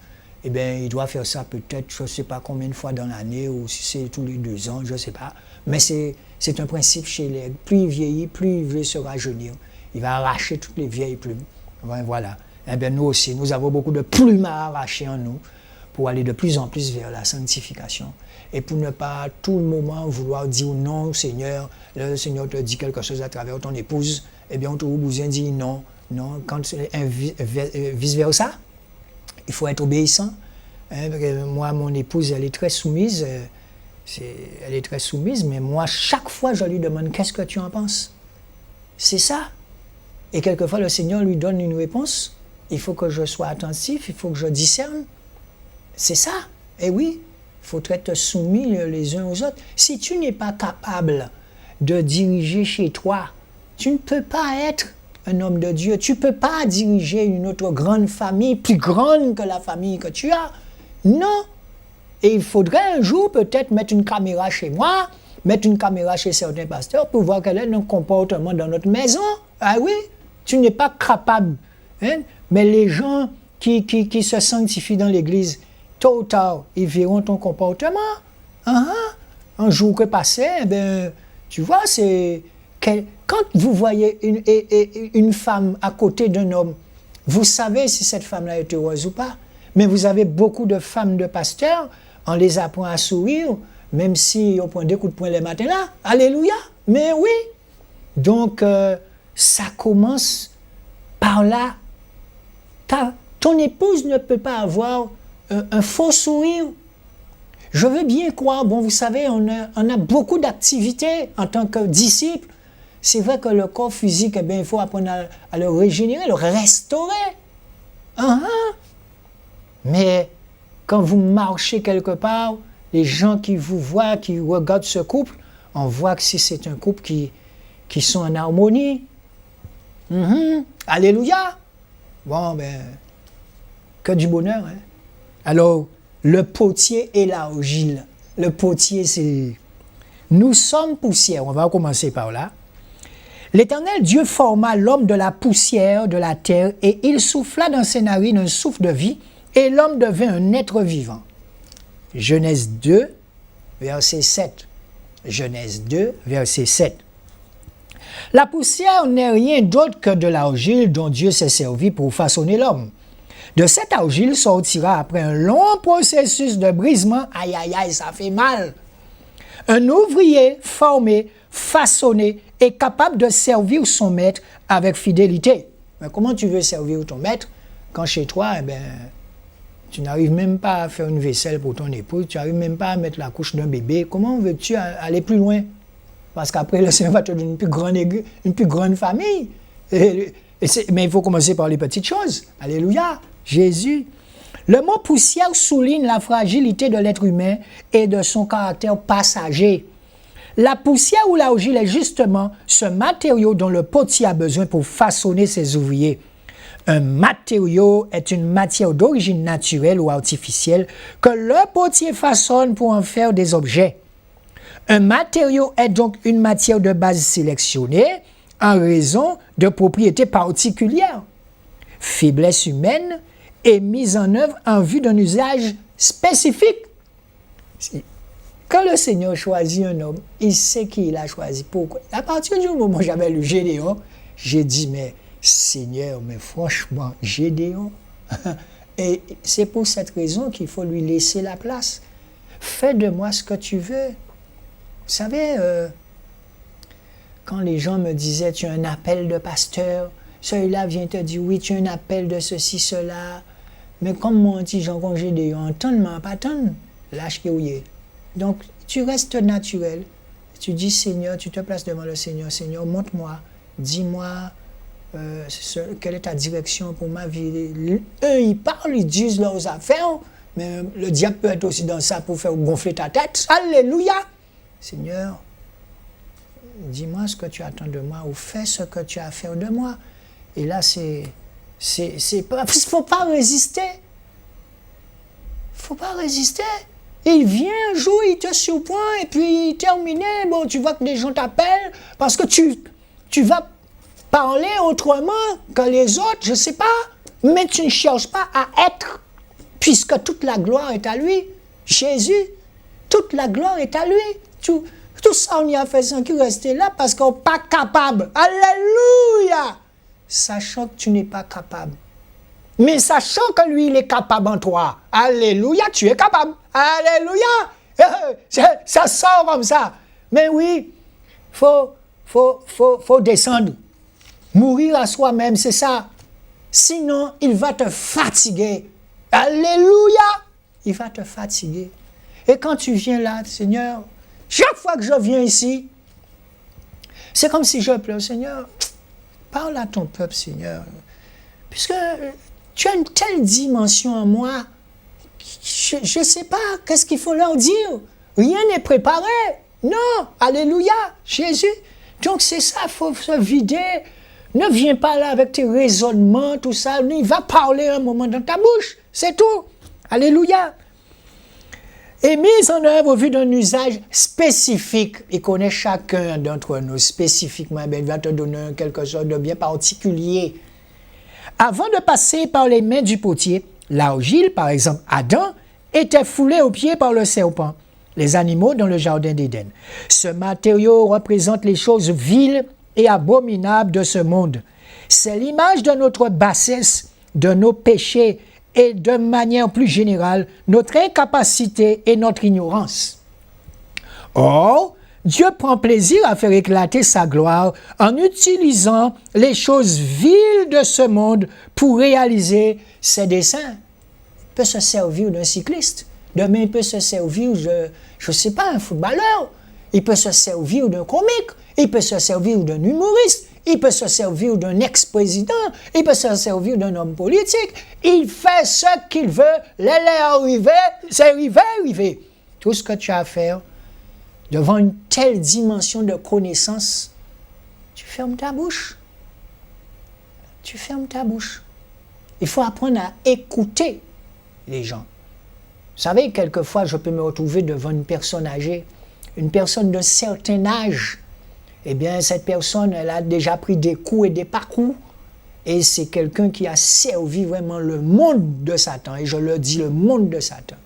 Eh bien, il doit faire ça peut-être, je ne sais pas combien de fois dans l'année, ou si c'est tous les 2 ans, je ne sais pas. Mais c'est un principe chez l'aigle. Plus il vieillit, plus il veut se rajeunir. Il va arracher toutes les vieilles plumes. Voilà. Eh bien, nous aussi, nous avons beaucoup de plumes à arracher en nous, pour aller de plus en plus vers la sanctification. Et pour ne pas à tout le moment vouloir dire non, Seigneur, le Seigneur te dit quelque chose à travers ton épouse, eh bien, ton épouse dit non. Quand c'est vice-versa, il faut être obéissant. Moi, mon épouse, elle est très soumise. Mais moi, chaque fois, je lui demande, qu'est-ce que tu en penses? C'est ça. Et quelquefois, le Seigneur lui donne une réponse. Il faut que je sois attentif, il faut que je discerne. C'est ça. Et oui, il faut être soumis les uns aux autres. Si tu n'es pas capable de diriger chez toi, tu ne peux pas être un homme de Dieu. Tu ne peux pas diriger une autre grande famille, plus grande que la famille que tu as. Non. Et il faudrait un jour peut-être mettre une caméra chez moi mettre une caméra chez certains pasteurs pour voir quel est notre comportement dans notre maison. Ah oui, tu n'es pas capable. Hein? Mais les gens qui se sanctifient dans l'église, tôt ou tard, ils verront ton comportement. Un jour que passé, ben, tu vois, quand vous voyez une femme à côté d'un homme, vous savez si cette femme-là est heureuse ou pas. Mais vous avez beaucoup de femmes de pasteurs, on les apprend à sourire, même si on prend des coups de poing les matins là. Alléluia. Mais oui. Donc, ça commence par là. Ton épouse ne peut pas avoir un faux sourire. Je veux bien croire, bon, vous savez, on a beaucoup d'activités en tant que disciples. C'est vrai que le corps physique, eh bien, il faut apprendre à le régénérer, le restaurer. Mais quand vous marchez quelque part, les gens qui vous voient, qui regardent ce couple, on voit que si c'est un couple qui sont en harmonie. Alléluia. Bon, ben, que du bonheur. Hein? Alors, le potier et l'argile. Le potier, c'est... Nous sommes poussière. On va commencer par là. L'Éternel Dieu forma l'homme de la poussière de la terre et il souffla dans ses narines un souffle de vie et l'homme devint un être vivant. Genèse 2, verset 7. Genèse 2, verset 7. La poussière n'est rien d'autre que de l'argile dont Dieu s'est servi pour façonner l'homme. De cette argile sortira après un long processus de brisement, aïe aïe aïe, ça fait mal, un ouvrier formé, façonné et capable de servir son maître avec fidélité. Mais comment tu veux servir ton maître quand chez toi, eh ben, tu n'arrives même pas à faire une vaisselle pour ton épouse, tu n'arrives même pas à mettre la couche d'un bébé. Comment veux-tu aller plus loin? Parce qu'après, le Seigneur va te donner une plus grande famille. Mais il faut commencer par les petites choses. Alléluia, Jésus. Le mot poussière souligne la fragilité de l'être humain et de son caractère passager. La poussière ou l'argile est justement ce matériau dont le potier a besoin pour façonner ses ouvriers. Un matériau est une matière d'origine naturelle ou artificielle que le potier façonne pour en faire des objets. Un matériau est donc une matière de base sélectionnée en raison de propriétés particulières, faiblesse humaine et mise en œuvre en vue d'un usage spécifique. Quand le Seigneur choisit un homme, il sait qui il a choisi. Pourquoi? À partir du moment où j'avais lu Gédéon, j'ai dit, mais Seigneur, mais franchement, Gédéon. Et c'est pour cette raison qu'il faut lui laisser la place. Fais de moi ce que tu veux. Vous savez, quand les gens me disaient, tu as un appel de pasteur, celui-là vient te dire, oui, tu as un appel de ceci, cela. Mais comme mon petit Jean Gédéon, entends-moi, pas attendre, lâche qui est. Donc, tu restes naturel. Tu dis, Seigneur, tu te places devant le Seigneur. Seigneur, montre-moi, dis-moi quelle est ta direction pour ma vie. Eux, ils parlent, ils disent leurs affaires, mais le diable peut être aussi dans ça pour faire gonfler ta tête. Alléluia! Seigneur, dis-moi ce que tu attends de moi ou fais ce que tu as à faire de moi. Et là, il ne faut pas résister. Il ne faut pas résister. Il vient un jour, il te surprend, et puis terminé, bon, tu vois que les gens t'appellent, parce que tu vas parler autrement que les autres, je ne sais pas, mais tu ne cherches pas à être, puisque toute la gloire est à lui. Jésus, toute la gloire est à lui. Tout ça, on y a fait sans qu'il reste là, parce qu'on n'est pas capable. Alléluia! Sachant que tu n'es pas capable. Mais sachant que lui, il est capable en toi. Alléluia, tu es capable. Alléluia. Ça sort comme ça. Mais oui, faut descendre. Mourir à soi-même, c'est ça. Sinon, il va te fatiguer. Alléluia. Il va te fatiguer. Et quand tu viens là, Seigneur, chaque fois que je viens ici, c'est comme si je pleure. Seigneur, parle à ton peuple, Seigneur. Puisque tu as une telle dimension en moi, je ne sais pas, qu'est-ce qu'il faut leur dire? Rien n'est préparé. Non, alléluia, Jésus. Donc c'est ça, il faut se vider. Ne viens pas là avec tes raisonnements, tout ça. Il va parler un moment dans ta bouche, c'est tout. Alléluia. est mise en œuvre au vu d'un usage spécifique. Il connaît chacun d'entre nous spécifiquement. Il va te donner quelque chose de bien particulier. Avant de passer par les mains du potier, l'argile, par exemple Adam, était foulée aux pieds par le serpent, les animaux dans le jardin d'Éden. Ce matériau représente les choses viles et abominables de ce monde. C'est l'image de notre bassesse, de nos péchés et de manière plus générale, notre incapacité et notre ignorance. Or, Dieu prend plaisir à faire éclater sa gloire en utilisant les choses viles de ce monde pour réaliser ses desseins. Il peut se servir d'un cycliste. Demain, il peut se servir, je ne sais pas, un footballeur. Il peut se servir d'un comique. Il peut se servir d'un humoriste. Il peut se servir d'un ex-président. Il peut se servir d'un homme politique. Il fait ce qu'il veut. L'élève arrivé, c'est arrivé. Tout ce que tu as à faire, devant une telle dimension de connaissance, tu fermes ta bouche. Tu fermes ta bouche. Il faut apprendre à écouter les gens. Vous savez, quelquefois, je peux me retrouver devant une personne âgée, une personne d'un certain âge. Eh bien, cette personne, elle a déjà pris des coups et des parcours. Et c'est quelqu'un qui a servi vraiment le monde de Satan. Et je le dis, le monde de Satan.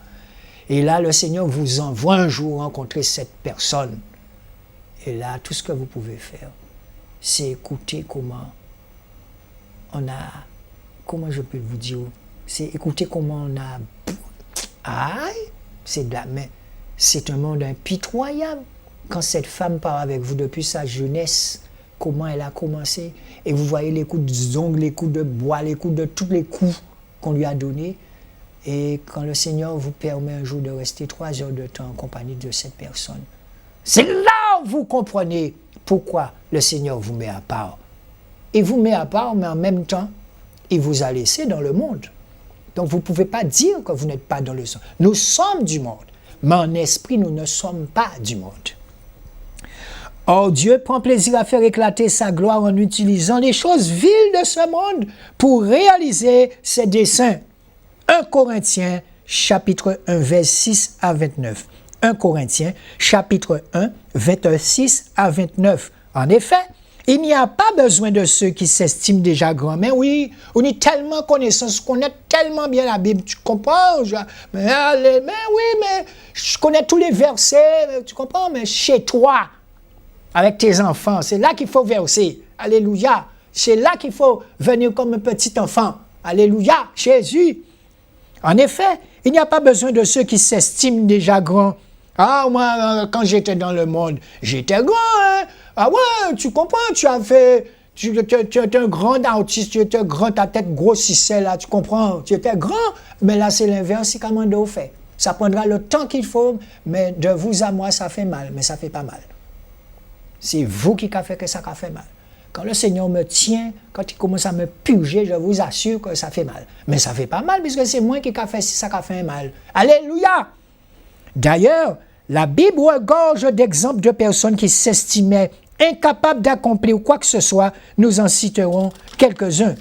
Et là, le Seigneur vous envoie un jour rencontrer cette personne. Et là, tout ce que vous pouvez faire, c'est écouter comment je peux vous dire, c'est écouter comment on a... Aïe, c'est un monde impitoyable. Quand cette femme part avec vous depuis sa jeunesse, comment elle a commencé, et vous voyez les coups d'ongles, les coups de bois, les coups de tous les coups qu'on lui a donnés, et quand le Seigneur vous permet un jour de rester 3 heures de temps en compagnie de cette personne, c'est là où vous comprenez pourquoi le Seigneur vous met à part. Il vous met à part, mais en même temps, il vous a laissé dans le monde. Donc vous ne pouvez pas dire que vous n'êtes pas dans le sang. Nous sommes du monde, mais en esprit, nous ne sommes pas du monde. Or, Dieu prend plaisir à faire éclater sa gloire en utilisant les choses viles de ce monde pour réaliser ses desseins. 1 Corinthiens, chapitre 1, vers 6 à 29. 1 Corinthiens, chapitre 1, vers 6 à 29. En effet, il n'y a pas besoin de ceux qui s'estiment déjà grands. Mais oui, on est tellement connaissance, on connaît tellement bien la Bible, tu comprends? Mais je connais tous les versets, tu comprends? Mais chez toi, avec tes enfants, c'est là qu'il faut verser. Alléluia. C'est là qu'il faut venir comme un petit enfant. Alléluia. Jésus. En effet, il n'y a pas besoin de ceux qui s'estiment déjà grands. Ah, moi, quand j'étais dans le monde, j'étais grand, hein? Ah ouais, tu comprends, tu étais un grand artiste, tu étais grand, ta tête grossissait là, tu comprends, tu étais grand, mais là c'est l'inverse, c'est comment on fait. Ça prendra le temps qu'il faut, mais de vous à moi, ça fait mal, mais ça fait pas mal. C'est vous qui a fait que ça a fait mal. Quand le Seigneur me tient, quand il commence à me purger, je vous assure que ça fait mal. Mais ça fait pas mal, puisque c'est moi qui a fait ça a fait mal. Alléluia! D'ailleurs, la Bible regorge d'exemples de personnes qui s'estimaient incapables d'accomplir quoi que ce soit. Nous en citerons quelques-uns.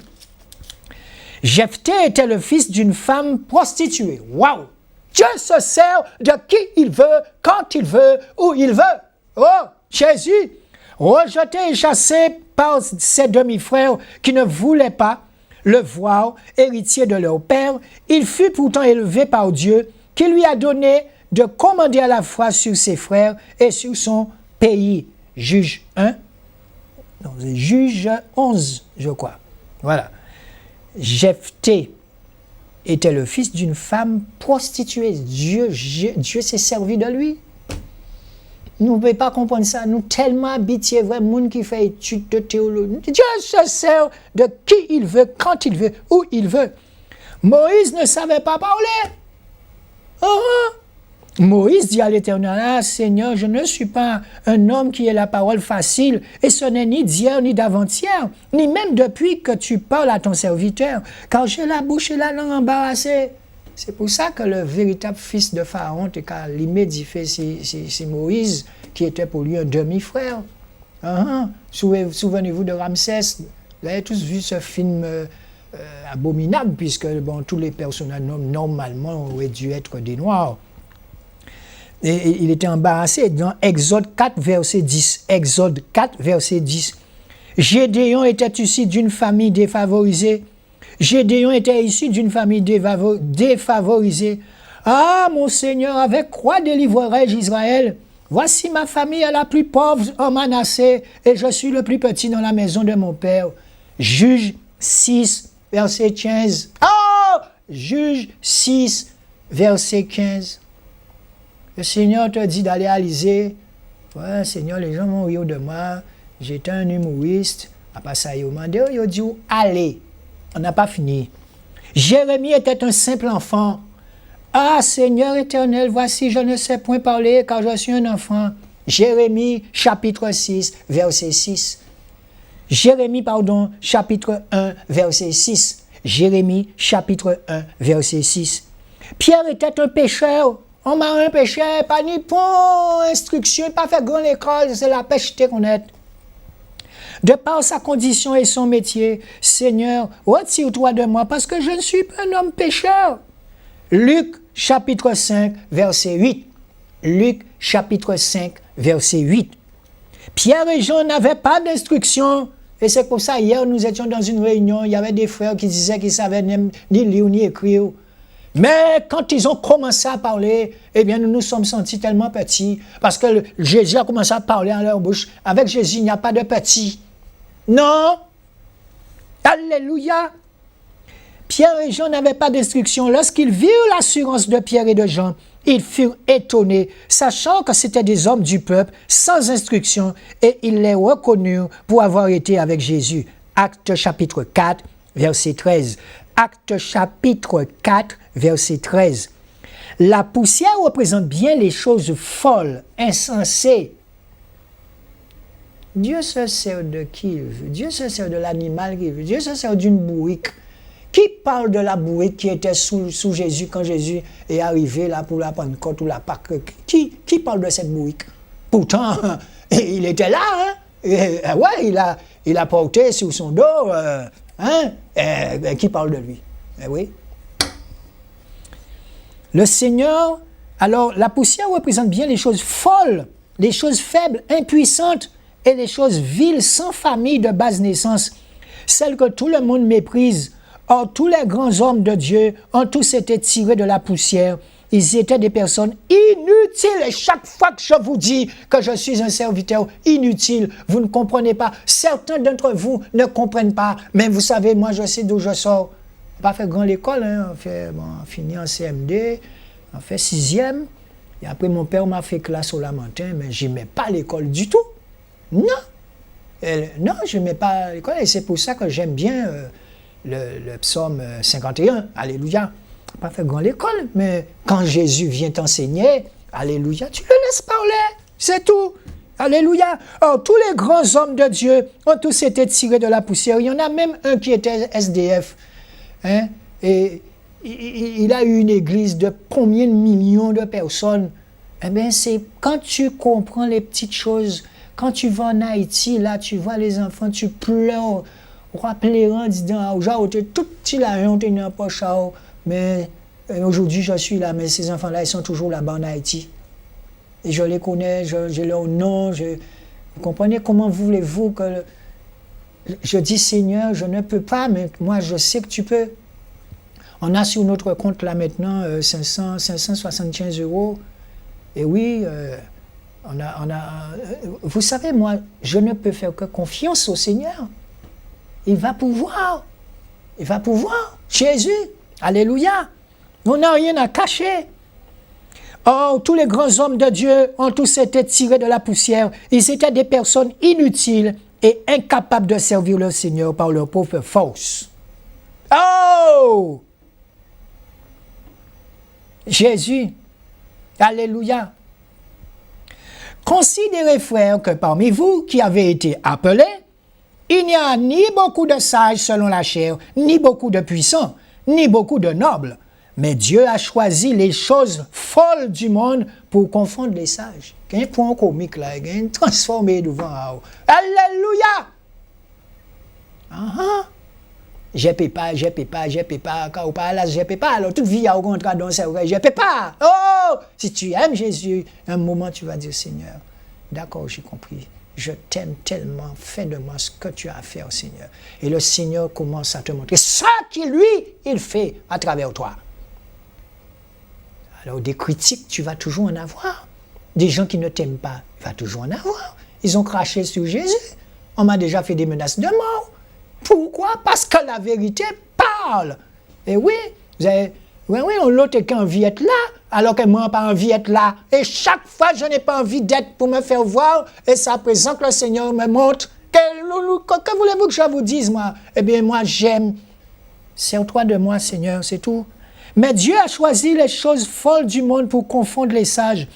Jephthé était le fils d'une femme prostituée. Waouh! Dieu se sert de qui il veut, quand il veut, où il veut. Oh, Jésus, rejeté et chassé par ses demi-frères qui ne voulaient pas le voir, héritier de leur père, il fut pourtant élevé par Dieu, qui lui a donné de commander à la fois sur ses frères et sur son pays. Juge 1, non, Juge 11, je crois. Voilà. Jephthé était le fils d'une femme prostituée. Dieu s'est servi de lui. Nous ne pouvons pas comprendre ça. Nous tellement habitués, vrai, monde qui fait études de théologie. Dieu se sert de qui il veut, quand il veut, où il veut. Moïse ne savait pas parler. Moïse dit à l'Éternel, « Ah, Seigneur, je ne suis pas un homme qui ait la parole facile, et ce n'est ni d'hier ni d'avant-hier, ni même depuis que tu parles à ton serviteur, car j'ai la bouche et la langue embarrassées. » C'est pour ça que le véritable fils de Pharaon, c'est Moïse, qui était pour lui un demi-frère. Souvenez-vous de Ramsès. Vous avez tous vu ce film abominable, puisque tous les personnages normalement auraient dû être des Noirs. Et il était embarrassé. Dans Exode 4, verset 10. Exode 4, verset 10. Gédéon était issu d'une famille défavorisée. Gédéon était issu d'une famille défavorisée. Ah, mon Seigneur, avec quoi délivrerai-je Israël? Voici ma famille est la plus pauvre en Manassé, et je suis le plus petit dans la maison de mon père. Juge 6, verset 15. Oh! Juge 6, verset 15. Le Seigneur te dit d'aller à Élysée. Ouais, Seigneur, les gens vont rire de moi. J'étais un humoriste. Après ça, ils m'ont dit, allez. On n'a pas fini. Jérémie était un simple enfant. Ah, Seigneur éternel, voici, je ne sais point parler car je suis un enfant. Jérémie, chapitre 6, verset 6. Jérémie, chapitre 1, verset 6. Jérémie, chapitre 1, verset 6. Pierre était un pécheur. Un marin pécheur, pas ni pont, instruction, pas fait grande école, c'est la pêche qu'on est. De par sa condition et son métier, Seigneur, retire-toi de moi parce que je ne suis pas un homme pécheur. Luc, chapitre 5, verset 8. Luc, chapitre 5, verset 8. Pierre et Jean n'avaient pas d'instruction. Et c'est pour ça, hier, nous étions dans une réunion, il y avait des frères qui disaient qu'ils ne savaient ni lire ni écrire. Mais quand ils ont commencé à parler, eh bien, nous nous sommes sentis tellement petits, parce que Jésus a commencé à parler en leur bouche. Avec Jésus, il n'y a pas de petits. Non. Alléluia. Pierre et Jean n'avaient pas d'instruction. Lorsqu'ils virent l'assurance de Pierre et de Jean, ils furent étonnés, sachant que c'étaient des hommes du peuple, sans instruction, et ils les reconnurent pour avoir été avec Jésus. Actes chapitre 4, verset 13. Actes chapitre 4, verset 13. La poussière représente bien les choses folles, insensées. Dieu se sert de qui il veut. Dieu se sert de l'animal qu'il veut. Dieu se sert d'une bourrique. Qui parle de la bourrique qui était sous Jésus quand Jésus est arrivé là pour la Pentecôte ou la Pâque? Qui parle de cette bourrique? Pourtant, il était là, hein? Ouais, il a porté sur son dos, qui parle de lui? Oui. Le Seigneur, alors la poussière représente bien les choses folles, les choses faibles, impuissantes et les choses viles, sans famille de basse naissance, celles que tout le monde méprise. Or, tous les grands hommes de Dieu ont tous été tirés de la poussière. Ils étaient des personnes inutiles. Et chaque fois que je vous dis que je suis un serviteur inutile, vous ne comprenez pas. Certains d'entre vous ne comprennent pas. Mais vous savez, moi, je sais d'où je sors. On n'a pas fait grande école. Hein. On fini en CM2. On fait 6e. Et après, mon père m'a fait classe au Lamentin. Mais je n'aimais pas l'école du tout. Non. Non, je n'aimais pas l'école. Et c'est pour ça que j'aime bien... le psaume 51, Alléluia. Pas fait grande école, mais quand Jésus vient t'enseigner, Alléluia, tu le laisses parler, c'est tout. Alléluia. Or, tous les grands hommes de Dieu ont tous été tirés de la poussière. Il y en a même un qui était SDF. Hein? Et il a eu une église de combien de millions de personnes? Eh bien, c'est quand tu comprends les petites choses, quand tu vas en Haïti, là, tu vois les enfants, tu pleures. Rappelez en disant, j'ai tout petit là, on était dans poche, mais aujourd'hui je suis là, mais ces enfants-là, ils sont toujours là-bas en Haïti. Et je les connais, j'ai leur nom, vous comprenez comment voulez-vous que... Je dis, Seigneur, je ne peux pas, mais moi je sais que tu peux. On a sur notre compte là maintenant 575 €. Et oui, vous savez, moi, je ne peux faire que confiance au Seigneur. Il va pouvoir. Il va pouvoir. Jésus. Alléluia. On n'a rien à cacher. Or, tous les grands hommes de Dieu ont tous été tirés de la poussière. Ils étaient des personnes inutiles et incapables de servir le Seigneur par leur propre force. Oh! Jésus. Alléluia. Considérez, frères, que parmi vous qui avez été appelés, il n'y a ni beaucoup de sages selon la chair, ni beaucoup de puissants, ni beaucoup de nobles. Mais Dieu a choisi les choses folles du monde pour confondre les sages. Il y a un point comique là, il y a un transformé devant. Alléluia! Je peux pas, quand on parle là, je peux pas. Alors, toute vie a au contraire dans ce vrai, je peux pas. Oh, si tu aimes Jésus, un moment tu vas dire, Seigneur, d'accord, j'ai compris. Je t'aime tellement, fais de moi ce que tu as à faire, Seigneur. Et le Seigneur commence à te montrer ce qu'il, lui, il fait à travers toi. Alors, des critiques, tu vas toujours en avoir. Des gens qui ne t'aiment pas, tu vas toujours en avoir. Ils ont craché sur Jésus. On m'a déjà fait des menaces de mort. Pourquoi? Parce que la vérité parle. Et oui, l'autre qui a envie d'être là, alors que moi, pas envie d'être là. Et chaque fois, je n'ai pas envie d'être pour me faire voir. Et c'est à présent que le Seigneur me montre. Que voulez-vous que je vous dise, moi? Eh bien, moi, j'aime. Sers-toi de moi, Seigneur, c'est tout. Mais Dieu a choisi les choses folles du monde pour confondre les sages.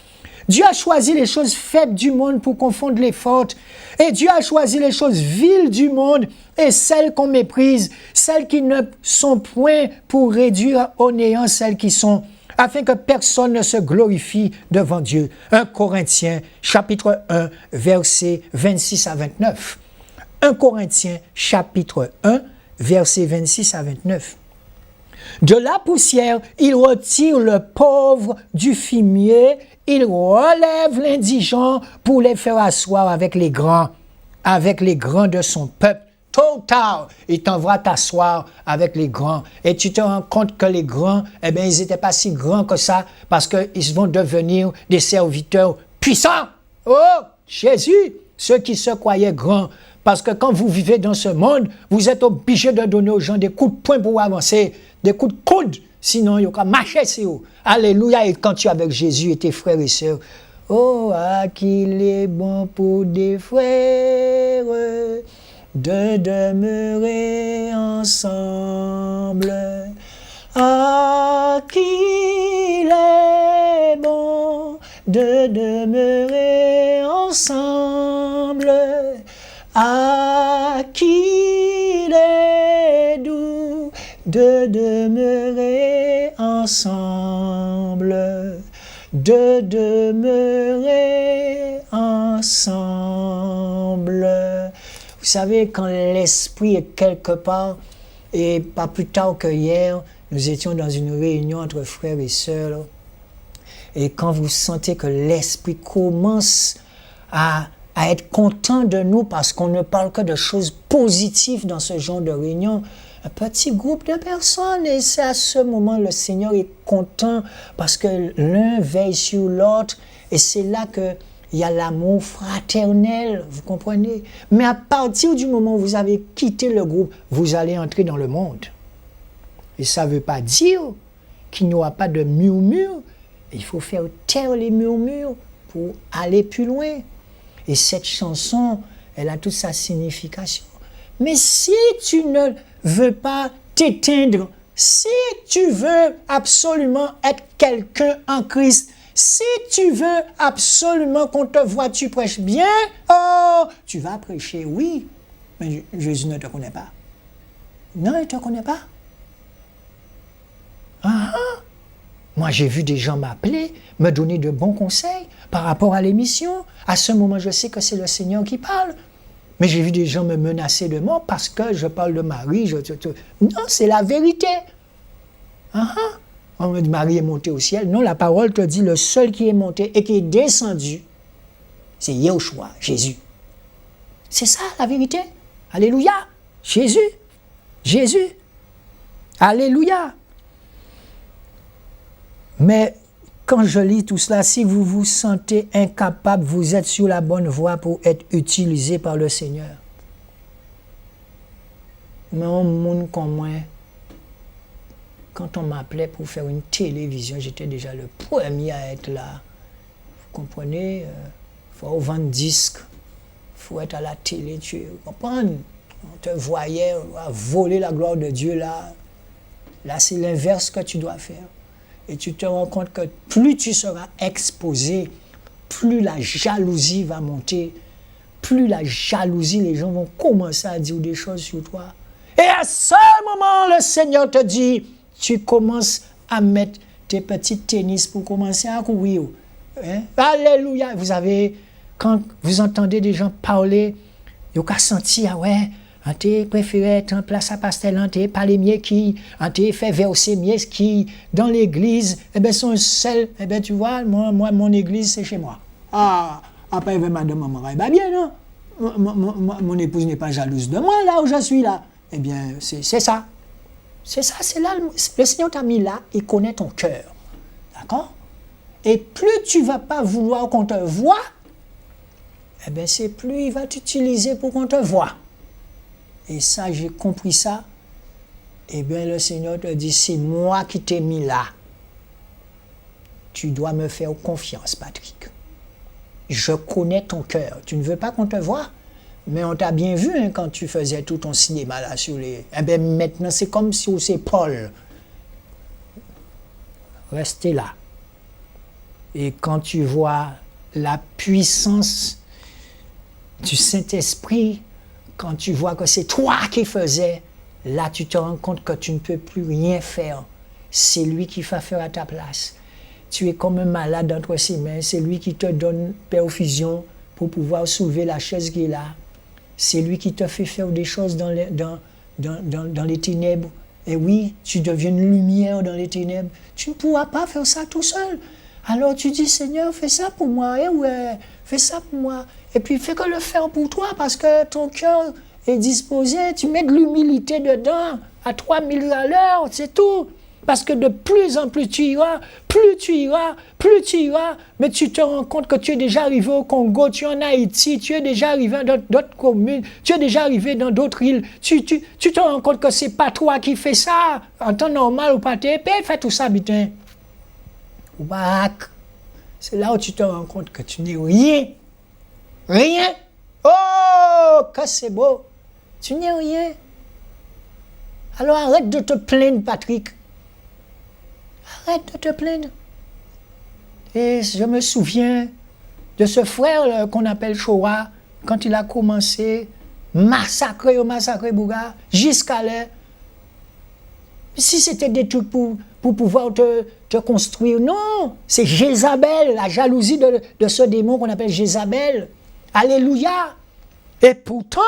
Dieu a choisi les choses faibles du monde pour confondre les fortes. Et Dieu a choisi les choses viles du monde et celles qu'on méprise, celles qui ne sont point pour réduire au néant celles qui sont, afin que personne ne se glorifie devant Dieu. 1 Corinthiens, chapitre 1, versets 26 à 29. 1 Corinthiens, chapitre 1, versets 26 à 29. De la poussière, il retire le pauvre du fumier, il relève l'indigent pour les faire asseoir avec les grands de son peuple. Tôt ou tard, il t'envoie t'asseoir avec les grands. Et tu te rends compte que les grands, eh bien, ils n'étaient pas si grands que ça, parce qu'ils vont devenir des serviteurs puissants. Oh, Jésus, ceux qui se croyaient grands. Parce que quand vous vivez dans ce monde, vous êtes obligé de donner aux gens des coups de poing pour avancer, des coups de coude, sinon ils vont marcher sur vous. Alléluia, et quand tu es avec Jésus et tes frères et sœurs, oh, qu'il est bon pour des frères de demeurer ensemble. Ah, qu'il est bon de demeurer ensemble. Ah, qu'il est doux de demeurer ensemble, de demeurer ensemble. Vous savez, quand l'esprit est quelque part, et pas plus tard que hier, nous étions dans une réunion entre frères et sœurs, et quand vous sentez que l'esprit commence à être content de nous parce qu'on ne parle que de choses positives dans ce genre de réunion, un petit groupe de personnes, et c'est à ce moment le Seigneur est content parce que l'un veille sur l'autre, et c'est là qu'il y a l'amour fraternel, vous comprenez? Mais à partir du moment où vous avez quitté le groupe, vous allez entrer dans le monde. Et ça ne veut pas dire qu'il n'y aura pas de murmures. Il faut faire taire les murmures pour aller plus loin. Et cette chanson, elle a toute sa signification. Mais si tu ne veux pas t'éteindre, si tu veux absolument être quelqu'un en Christ, si tu veux absolument qu'on te voit, tu prêches bien, oh, tu vas prêcher, oui, mais Jésus ne te connaît pas. Non, il ne te connaît pas. Moi, j'ai vu des gens m'appeler, me donner de bons conseils par rapport à l'émission. À ce moment, je sais que c'est le Seigneur qui parle. Mais j'ai vu des gens me menacer de mort parce que je parle de Marie. Non, c'est la vérité. On me dit Marie est montée au ciel. Non, la parole te dit le seul qui est monté et qui est descendu, c'est Yahushua, Jésus. C'est ça la vérité. Alléluia. Jésus. Jésus. Alléluia. Mais quand je lis tout cela, si vous vous sentez incapable, vous êtes sur la bonne voie pour être utilisé par le Seigneur. Mais un monde comme moi, quand on m'appelait pour faire une télévision, j'étais déjà le premier à être là. Vous comprenez? Il faut vendre disques, il faut être à la télé, tu comprends? On te voyait voler la gloire de Dieu là. Là, c'est l'inverse que tu dois faire. Et tu te rends compte que plus tu seras exposé, plus la jalousie va monter. Plus la jalousie, les gens vont commencer à dire des choses sur toi. Et à ce moment, le Seigneur te dit, tu commences à mettre tes petits tennis pour commencer à courir. Hein? Alléluia. Vous avez, quand vous entendez des gens parler, vous avez senti, ah ouais, On t'a préféré être en place à pastel, on t'a parlé mieux qui, on t'a fait verser mieux qui, dans l'église, eh bien, son seul, eh bien, tu vois, moi, mon église, c'est chez moi. Ah, après, madame, maman, eh bien, non? Mon épouse n'est pas jalouse de moi, là où je suis, là. Eh bien, c'est ça. C'est ça, c'est là, le Seigneur t'a mis là, il connaît ton cœur. D'accord? Et plus tu ne vas pas vouloir qu'on te voie, eh bien, c'est plus il va t'utiliser pour qu'on te voie. Et ça, j'ai compris ça. Eh bien, le Seigneur te dit, c'est moi qui t'ai mis là. Tu dois me faire confiance, Patrick. Je connais ton cœur. Tu ne veux pas qu'on te voie? Mais on t'a bien vu hein, quand tu faisais tout ton cinéma là sur les... Eh bien, maintenant, c'est comme si c'est Paul. Restez là. Et quand tu vois la puissance du Saint-Esprit, quand tu vois que c'est toi qui faisais, là tu te rends compte que tu ne peux plus rien faire. C'est lui qui va faire à ta place. Tu es comme un malade entre ses mains. C'est lui qui te donne perfusion pour pouvoir soulever la chaise qui est là. C'est lui qui te fait faire des choses dans les ténèbres. Et oui, tu deviens une lumière dans les ténèbres. Tu ne pourras pas faire ça tout seul. Alors tu dis, Seigneur, fais ça pour moi. Eh ouais, fais ça pour moi. Et puis fais que le faire pour toi parce que ton cœur est disposé. Tu mets de l'humilité dedans à 3000 à l'heure, c'est tout. Parce que de plus en plus tu iras, mais tu te rends compte que tu es déjà arrivé au Congo, tu es en Haïti, tu es déjà arrivé dans d'autres communes, tu es déjà arrivé dans d'autres îles. Tu te rends compte que ce n'est pas toi qui fais ça. En temps normal ou pas, fais tout ça, putain. C'est là où tu te rends compte que tu n'es rien. Rien. Oh, que c'est beau. Tu n'es rien. Alors arrête de te plaindre, Patrick. Arrête de te plaindre. Et je me souviens de ce frère qu'on appelle Shoah, quand il a commencé massacrer Bouga, jusqu'à là. Si c'était des trucs pour pouvoir te construire, non, c'est Jézabel, la jalousie de ce démon qu'on appelle Jézabel. Alléluia. Et pourtant,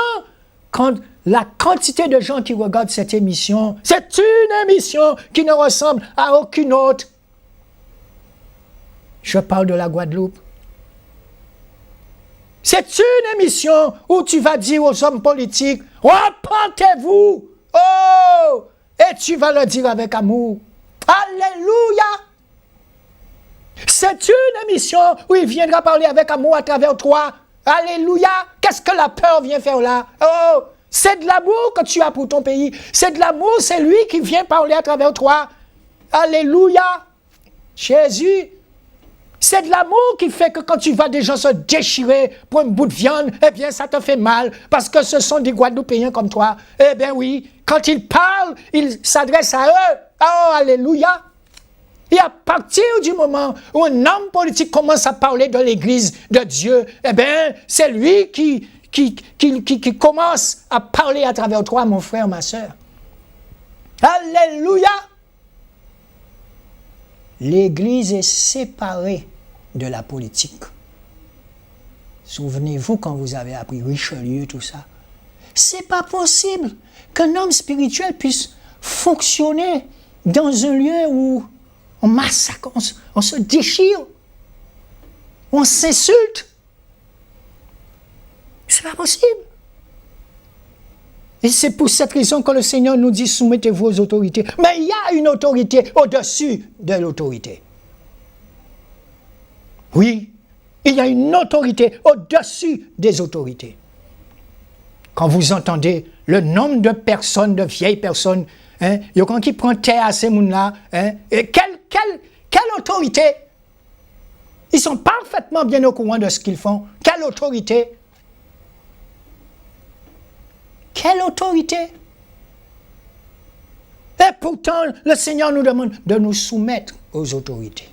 quand la quantité de gens qui regardent cette émission, c'est une émission qui ne ressemble à aucune autre. Je parle de la Guadeloupe. C'est une émission où tu vas dire aux hommes politiques, repentez-vous, oh, et tu vas le dire avec amour. Alléluia. C'est une émission où il viendra parler avec amour à travers toi. Alléluia. Qu'est-ce que la peur vient faire là? Oh, c'est de l'amour que tu as pour ton pays. C'est de l'amour, c'est lui qui vient parler à travers toi. Alléluia. Jésus. C'est de l'amour qui fait que quand tu vois des gens se déchirer pour un bout de viande, eh bien, ça te fait mal, parce que ce sont des Guadeloupéens comme toi. Eh bien oui, quand ils parlent, ils s'adressent à eux. Oh, alléluia. Et à partir du moment où un homme politique commence à parler de l'Église de Dieu, eh bien, c'est lui qui commence à parler à travers toi, mon frère, ma soeur. Alléluia. L'Église est séparée de la politique. Souvenez-vous quand vous avez appris Richelieu, tout ça. C'est pas possible qu'un homme spirituel puisse fonctionner dans un lieu où on massacre, on se déchire, on s'insulte. C'est pas possible. Et c'est pour cette raison que le Seigneur nous dit, soumettez-vous aux autorités. Mais il y a une autorité au-dessus de l'autorité. Oui, il y a une autorité au-dessus des autorités. Quand vous entendez le nombre de personnes, de vieilles personnes, il y a quelqu'un qui prend terre à ces gens-là, et quelle autorité? Ils sont parfaitement bien au courant de ce qu'ils font. Quelle autorité? Quelle autorité? Et pourtant, le Seigneur nous demande de nous soumettre aux autorités.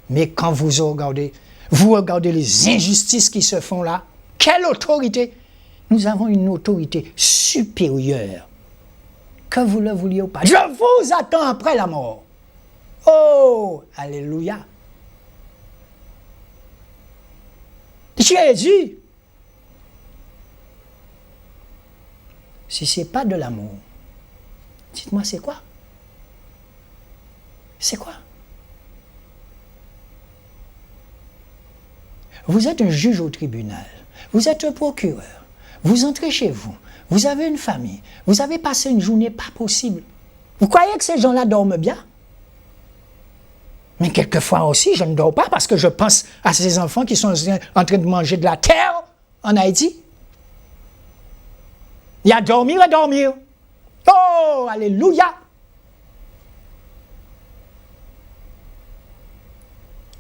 Mais quand vous regardez les injustices qui se font là, quelle autorité? Nous avons une autorité supérieure. Que vous le vouliez ou pas. Je vous attends après la mort. Oh, alléluia. Jésus, si ce n'est pas de l'amour, dites-moi c'est quoi? C'est quoi? Vous êtes un juge au tribunal, vous êtes un procureur, vous entrez chez vous, vous avez une famille, vous avez passé une journée pas possible. Vous croyez que ces gens-là dorment bien? Mais quelquefois aussi, je ne dors pas parce que je pense à ces enfants qui sont en train de manger de la terre en Haïti. Il y a dormir et dormir. Oh, alléluia!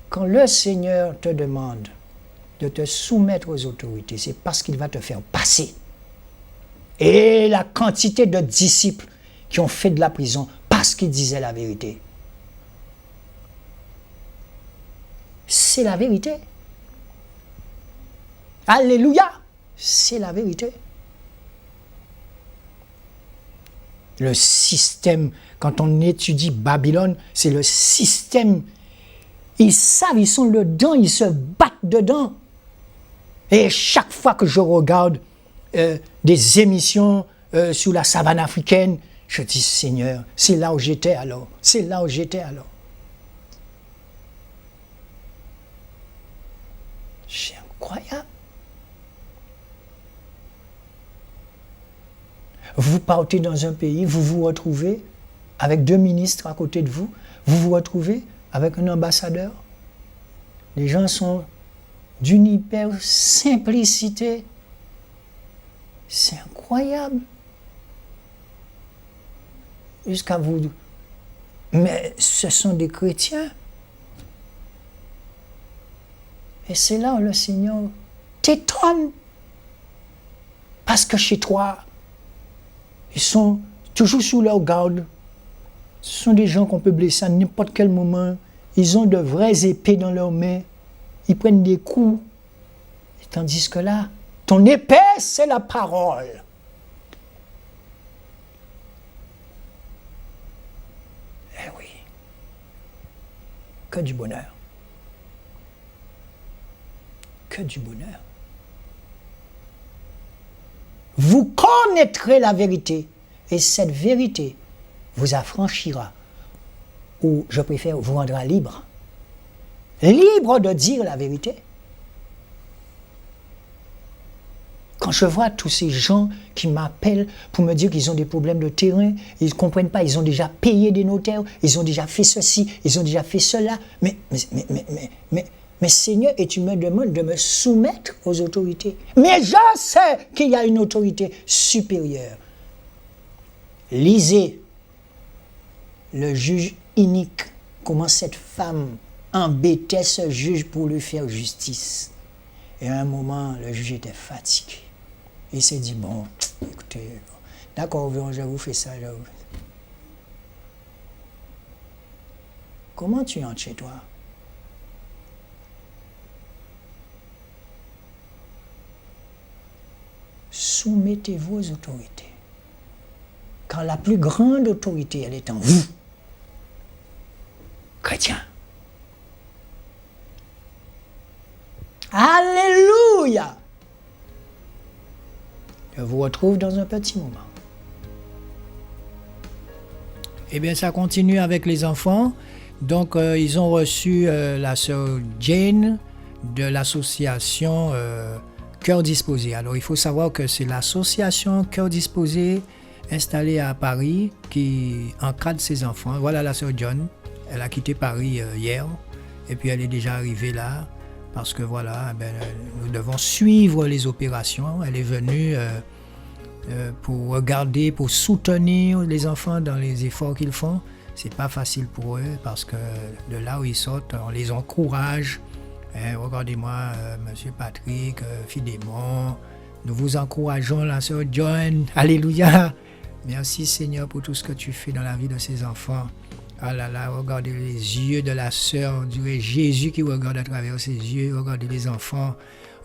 Quand le Seigneur te demande de te soumettre aux autorités, c'est parce qu'il va te faire passer. Et la quantité de disciples qui ont fait de la prison parce qu'ils disaient la vérité. C'est la vérité. Alléluia! C'est la vérité. Le système, quand on étudie Babylone, c'est le système. Ils savent, ils sont dedans, ils se battent dedans. Et chaque fois que je regarde des émissions sur la savane africaine, je dis, Seigneur, c'est là où j'étais alors. C'est là où j'étais alors. C'est incroyable. Vous partez dans un pays, vous vous retrouvez avec 2 ministres à côté de vous, vous vous retrouvez avec un ambassadeur. Les gens sont d'une hyper simplicité. C'est incroyable. Jusqu'à vous. Mais ce sont des chrétiens. Et c'est là où le Seigneur t'étonne. Parce que chez toi, ils sont toujours sous leur garde. Ce sont des gens qu'on peut blesser à n'importe quel moment. Ils ont de vraies épées dans leurs mains. Ils prennent des coups. Et tandis que là, ton épée, c'est la parole. Eh oui. Que du bonheur. Que du bonheur. Vous connaîtrez la vérité, et cette vérité vous affranchira, ou je préfère vous rendra libre. Libre de dire la vérité. Quand je vois tous ces gens qui m'appellent pour me dire qu'ils ont des problèmes de terrain, ils ne comprennent pas, ils ont déjà payé des notaires, ils ont déjà fait ceci, ils ont déjà fait cela, mais Seigneur, et tu me demandes de me soumettre aux autorités. Mais je sais qu'il y a une autorité supérieure. Lisez le juge inique, comment cette femme embêtait ce juge pour lui faire justice. Et à un moment, le juge était fatigué. Il s'est dit, bon, écoutez, d'accord, je vous fais ça. Comment tu entres chez toi? Soumettez-vous aux autorités. Car la plus grande autorité, elle est en vous, chrétiens. Alléluia! Je vous retrouve dans un petit moment. Eh bien, ça continue avec les enfants. Donc, ils ont reçu la sœur Jane de l'association Cœur Disposé. Alors, il faut savoir que c'est l'association Cœur Disposé installée à Paris qui encadre ses enfants. Voilà la sœur John. Elle a quitté Paris hier et puis elle est déjà arrivée là parce que voilà, nous devons suivre les opérations. Elle est venue pour regarder, pour soutenir les enfants dans les efforts qu'ils font. C'est pas facile pour eux parce que de là où ils sortent, on les encourage. Regardez-moi, Monsieur Patrick, Fidémon, nous vous encourageons, la sœur John. Alléluia. Merci Seigneur pour tout ce que tu fais dans la vie de ces enfants. Ah là là, regardez les yeux de la sœur, on dirait Jésus qui regarde à travers ses yeux, regardez les enfants.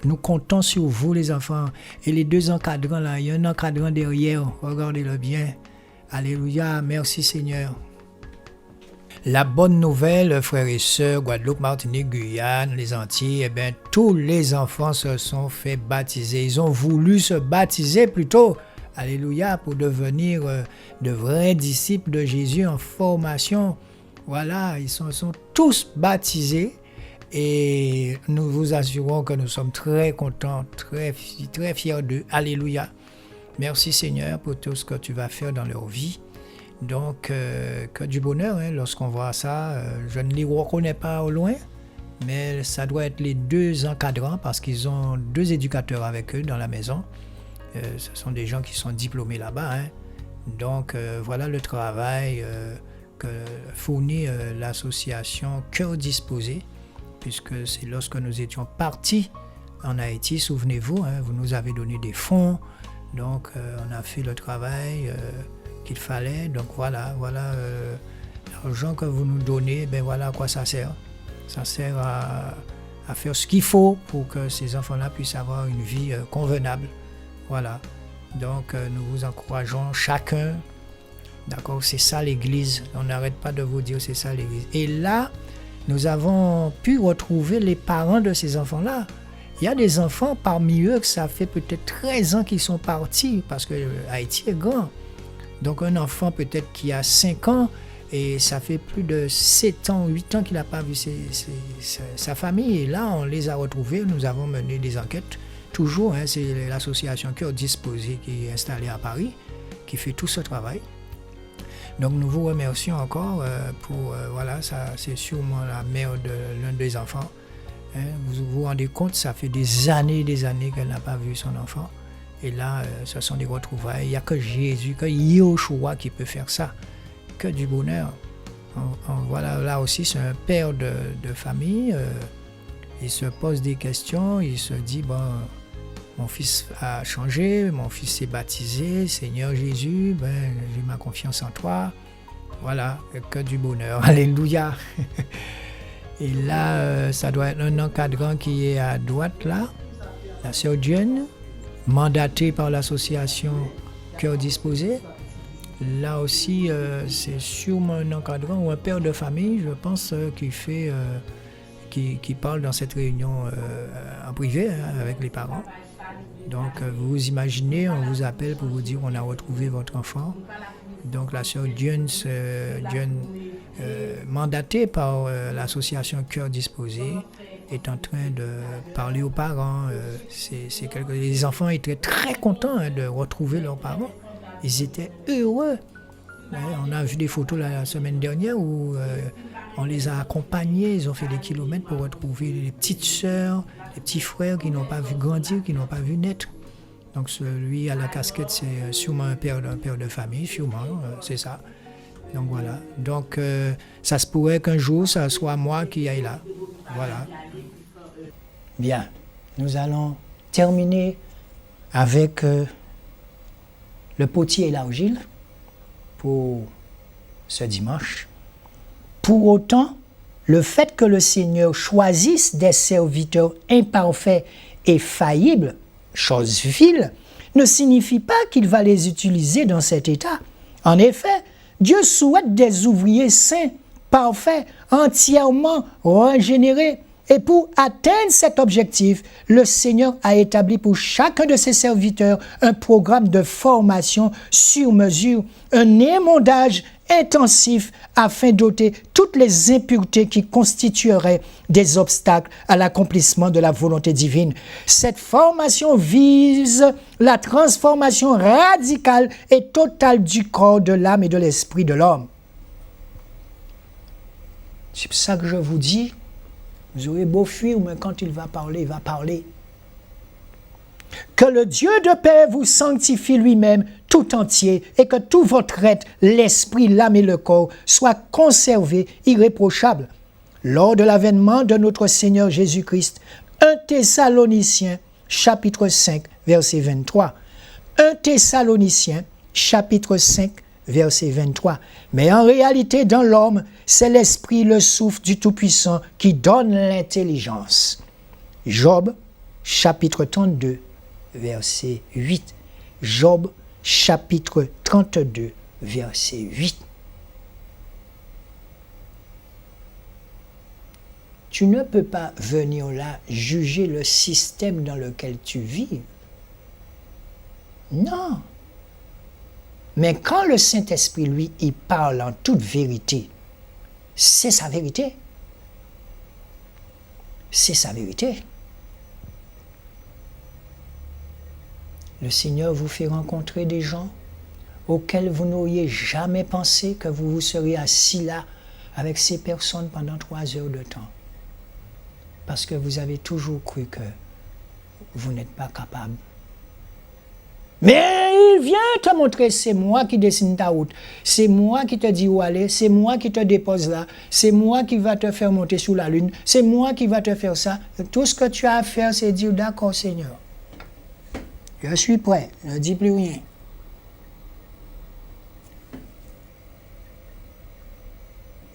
Nous comptons sur vous les enfants. Et les 2 encadrants là, il y a un encadrant derrière, regardez-le bien. Alléluia, merci Seigneur. La bonne nouvelle, frères et sœurs, Guadeloupe, Martinique, Guyane, les Antilles, tous les enfants se sont fait baptiser. Ils ont voulu se baptiser plutôt Alléluia, pour devenir de vrais disciples de Jésus en formation. Voilà, ils sont tous baptisés et nous vous assurons que nous sommes très contents, très fiers d'eux. Alléluia. Merci Seigneur pour tout ce que tu vas faire dans leur vie. Donc, que du bonheur, hein, lorsqu'on voit ça. Je ne les reconnais pas au loin, mais ça doit être les 2 encadrants parce qu'ils ont 2 éducateurs avec eux dans la maison. Ce sont des gens qui sont diplômés là-bas. Hein. Donc, voilà le travail que fournit l'association Cœur Disposé, puisque c'est lorsque nous étions partis en Haïti, souvenez-vous, hein, vous nous avez donné des fonds, donc on a fait le travail qu'il fallait. Donc voilà l'argent que vous nous donnez, ben voilà à quoi ça sert. Ça sert à faire ce qu'il faut pour que ces enfants-là puissent avoir une vie convenable. Voilà. Donc nous vous encourageons chacun. D'accord, c'est ça l'Église. On n'arrête pas de vous dire c'est ça l'Église. Et là, nous avons pu retrouver les parents de ces enfants-là. Il y a des enfants parmi eux que ça fait peut-être 13 ans qu'ils sont partis parce que Haïti est grand. Donc un enfant peut-être qui a 5 ans et ça fait plus de 7 ans, 8 ans qu'il n'a pas vu sa famille. Et là, on les a retrouvés. Nous avons mené des enquêtes. Toujours, hein, c'est l'association Cœur Disposé qui est installée à Paris, qui fait tout ce travail. Donc nous vous remercions encore pour, voilà, ça c'est sûrement la mère de l'un des enfants. Hein, vous vous rendez compte, ça fait des années qu'elle n'a pas vu son enfant. Et là, ce sont des retrouvailles. Il n'y a que Jésus, que Yahushua qui peut faire ça. Que du bonheur. Voilà, là aussi, c'est un père de famille. Il se pose des questions, il se dit, bon, mon fils a changé, mon fils s'est baptisé, Seigneur Jésus, ben, j'ai ma confiance en toi. Voilà, que du bonheur. Alléluia. Et là, ça doit être un encadrant qui est à droite, là, la sœur Diane, mandatée par l'association Cœur Disposé. Là aussi, c'est sûrement un encadrant ou un père de famille, je pense, qui parle dans cette réunion en privé, hein, avec les parents. Donc, vous imaginez, on vous appelle pour vous dire qu'on a retrouvé votre enfant. Donc, la sœur Diane, mandatée par l'association Cœur Disposé, est en train de parler aux parents. Les enfants étaient très contents, hein, de retrouver leurs parents. Ils étaient heureux. On a vu des photos la semaine dernière où on les a accompagnés, ils ont fait des kilomètres pour retrouver les petites sœurs, les petits frères qui n'ont pas vu grandir, qui n'ont pas vu naître. Donc celui à la casquette, c'est sûrement un père de famille, sûrement, c'est ça. Donc voilà. Donc ça se pourrait qu'un jour, ça soit moi qui aille là. Voilà. Bien. Nous allons terminer avec le potier et l'argile pour ce dimanche. Pour autant, le fait que le Seigneur choisisse des serviteurs imparfaits et faillibles, chose vile, ne signifie pas qu'il va les utiliser dans cet état. En effet, Dieu souhaite des ouvriers saints, parfaits, entièrement régénérés. Et pour atteindre cet objectif, le Seigneur a établi pour chacun de ses serviteurs un programme de formation sur mesure, un émondage intensif afin d'ôter toutes les impuretés qui constitueraient des obstacles à l'accomplissement de la volonté divine. Cette formation vise la transformation radicale et totale du corps, de l'âme et de l'esprit de l'homme. C'est pour ça que je vous dis, vous aurez beau fuir, mais quand il va parler, il va parler. Que le Dieu de paix vous sanctifie lui-même tout entier et que tout votre être, l'esprit, l'âme et le corps soient conservés irréprochables. Lors de l'avènement de notre Seigneur Jésus-Christ, 1 Thessaloniciens, chapitre 5, verset 23. 1 Thessaloniciens, chapitre 5, verset 23. Mais en réalité, dans l'homme, c'est l'esprit, le souffle du Tout-Puissant qui donne l'intelligence. Job, chapitre 32, verset 8. Job, chapitre 32, verset 8. Tu ne peux pas venir là juger le système dans lequel tu vis. Non. Mais quand le Saint-Esprit, lui, il parle en toute vérité, c'est sa vérité. C'est sa vérité. Le Seigneur vous fait rencontrer des gens auxquels vous n'auriez jamais pensé que vous vous seriez assis là avec ces personnes pendant 3 heures de temps. Parce que vous avez toujours cru que vous n'êtes pas capable. Mais il vient te montrer, c'est moi qui dessine ta route, c'est moi qui te dis où aller, c'est moi qui te dépose là, c'est moi qui va te faire monter sous la lune, c'est moi qui va te faire ça. Tout ce que tu as à faire, c'est dire, d'accord Seigneur, je suis prêt, ne dis plus rien.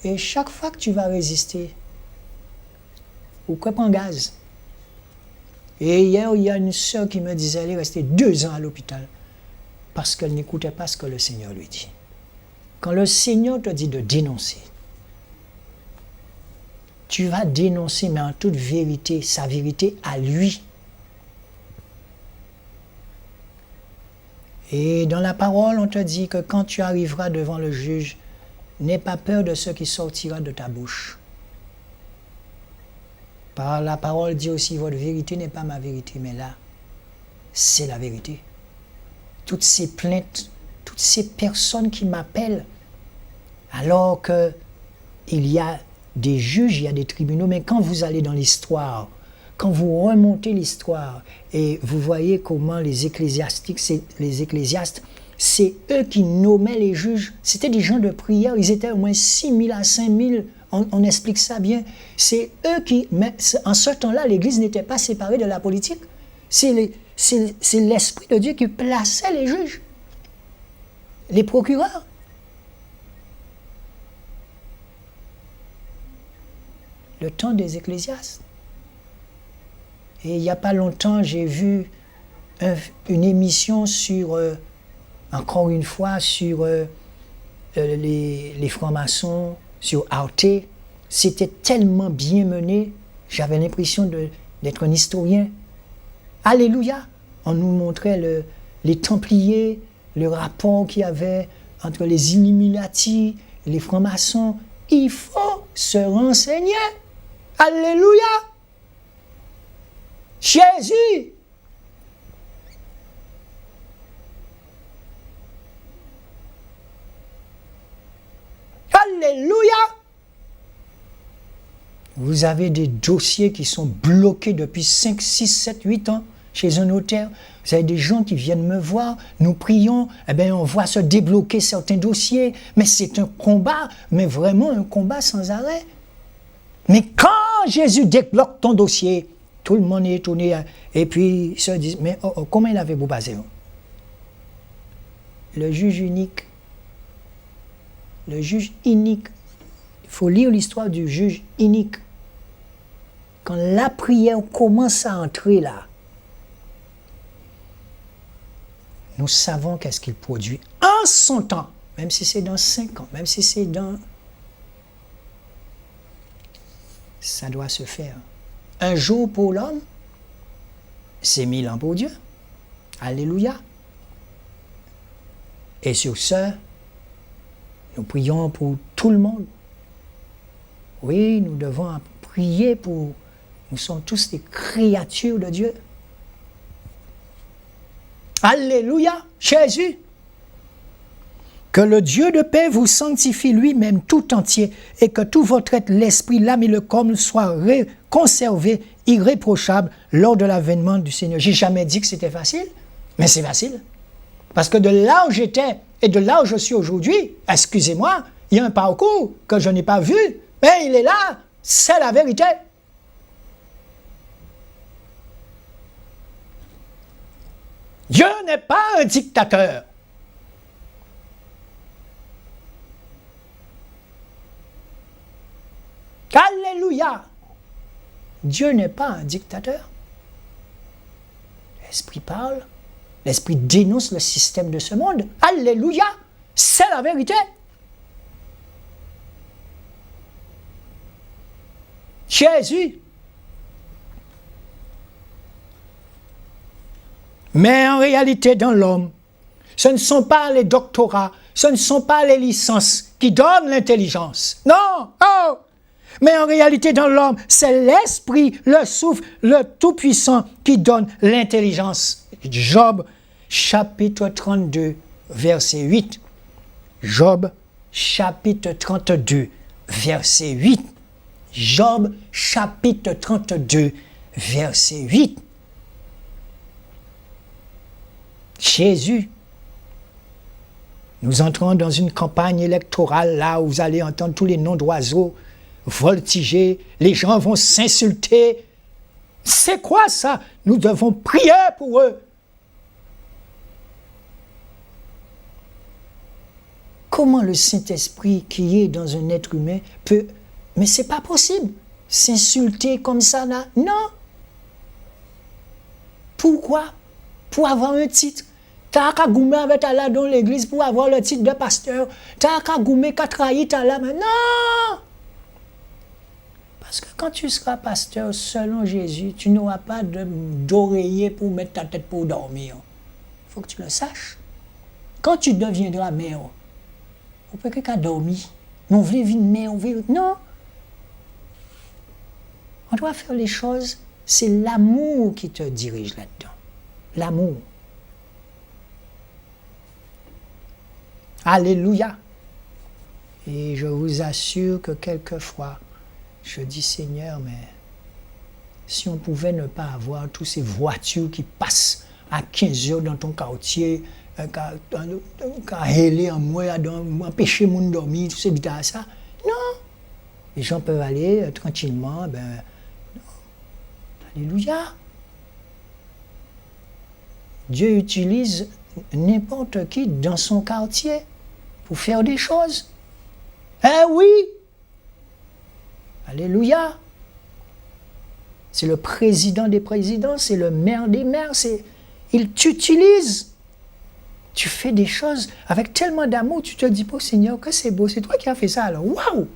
Et chaque fois que tu vas résister, ou que prends gaz. Et hier, il y a une sœur qui me disait, elle est restée 2 ans à l'hôpital parce qu'elle n'écoutait pas ce que le Seigneur lui dit. Quand le Seigneur te dit de dénoncer, tu vas dénoncer, mais en toute vérité, sa vérité à lui. Et dans la parole, on te dit que quand tu arriveras devant le juge, n'aie pas peur de ce qui sortira de ta bouche. Par la parole dit aussi, votre vérité n'est pas ma vérité, mais là, c'est la vérité. Toutes ces plaintes, toutes ces personnes qui m'appellent, alors qu'il y a des juges, il y a des tribunaux, mais quand vous allez dans l'histoire, quand vous remontez l'histoire, et vous voyez comment les ecclésiastes, c'est eux qui nommaient les juges, c'était des gens de prière, ils étaient au moins 6 000 à 5 000, on explique ça bien. C'est eux qui, mais en ce temps-là, l'Église n'était pas séparée de la politique. C'est l'Esprit de Dieu qui plaçait les juges, les procureurs. Le temps des ecclésiastes. Et il n'y a pas longtemps, j'ai vu une émission sur, encore une fois, sur les francs-maçons, sur Arte. C'était tellement bien mené, j'avais l'impression d'être un historien. Alléluia! On nous montrait les Templiers, le rapport qu'il y avait entre les Illuminati et les francs-maçons. Il faut se renseigner. Alléluia! Jésus! Alléluia! Vous avez des dossiers qui sont bloqués depuis 5, 6, 7, 8 ans chez un notaire. Vous avez des gens qui viennent me voir, nous prions, eh bien on voit se débloquer certains dossiers, mais c'est un combat, mais vraiment un combat sans arrêt. Mais quand Jésus débloque ton dossier, tout le monde est étonné, et puis ils se disent, mais comment il avait beau passer? Le juge unique, il faut lire l'histoire du juge unique. Quand la prière commence à entrer là, nous savons qu'est-ce qu'il produit en son temps, même si c'est dans 5 ans, même si c'est dans... Ça doit se faire. Un jour pour l'homme, c'est 1000 ans pour Dieu. Alléluia. Et sur ce, nous prions pour tout le monde. Oui, nous devons prier pour... Nous sommes tous des créatures de Dieu. Alléluia, Jésus. Que le Dieu de paix vous sanctifie lui-même tout entier et que tout votre être, l'esprit, l'âme et le corps soient conservés irréprochables lors de l'avènement du Seigneur. J'ai jamais dit que c'était facile, mais c'est facile. Parce que de là où j'étais et de là où je suis aujourd'hui, excusez-moi, il y a un parcours que je n'ai pas vu, mais il est là, c'est la vérité. Dieu n'est pas un dictateur. Alléluia. Dieu n'est pas un dictateur. L'Esprit parle. L'Esprit dénonce le système de ce monde. Alléluia. C'est la vérité. Jésus. Mais en réalité, dans l'homme, Ce ne sont pas les doctorats, ce ne sont pas les licences qui donnent l'intelligence. Non, oh! Mais en réalité, dans l'homme, c'est l'esprit, le souffle, le Tout-Puissant qui donne l'intelligence. Job, chapitre 32, verset 8. Job, chapitre 32, verset 8. Job, chapitre 32, verset 8. Jésus. Nous entrons dans une campagne électorale là où vous allez entendre tous les noms d'oiseaux voltiger, les gens vont s'insulter. C'est quoi ça? Nous devons prier pour eux. Comment le Saint-Esprit qui est dans un être humain peut... Mais c'est pas possible. S'insulter comme ça là? Non. Pourquoi? Pour avoir un titre. T'as qu'à goumer avec Allah dans l'église pour avoir le titre de pasteur. T'as qu'à goumer qu'à trahir Allah. Mais non! Parce que quand tu seras pasteur selon Jésus, tu n'auras pas d'oreiller pour mettre ta tête pour dormir. Il faut que tu le saches. Quand tu deviendras mère, on peut qu'à dormir. Mais on veut vivre mère, on veut... Non! On doit faire les choses. C'est l'amour qui te dirige là-dedans. L'amour. Alléluia. Et je vous assure que quelquefois, je dis Seigneur, mais si on pouvait ne pas avoir toutes ces voitures qui passent à 15 heures dans ton quartier, qu'à héler en moi, empêcher mon de dormir, tout ça. Non. Les gens peuvent aller tranquillement, non. Alléluia. Dieu utilise n'importe qui dans son quartier pour faire des choses. Eh oui! Alléluia! C'est le président des présidents, c'est le maire des maires, il t'utilise. Tu fais des choses avec tellement d'amour, tu te dis pas, Seigneur, que c'est beau, c'est toi qui as fait ça, alors waouh!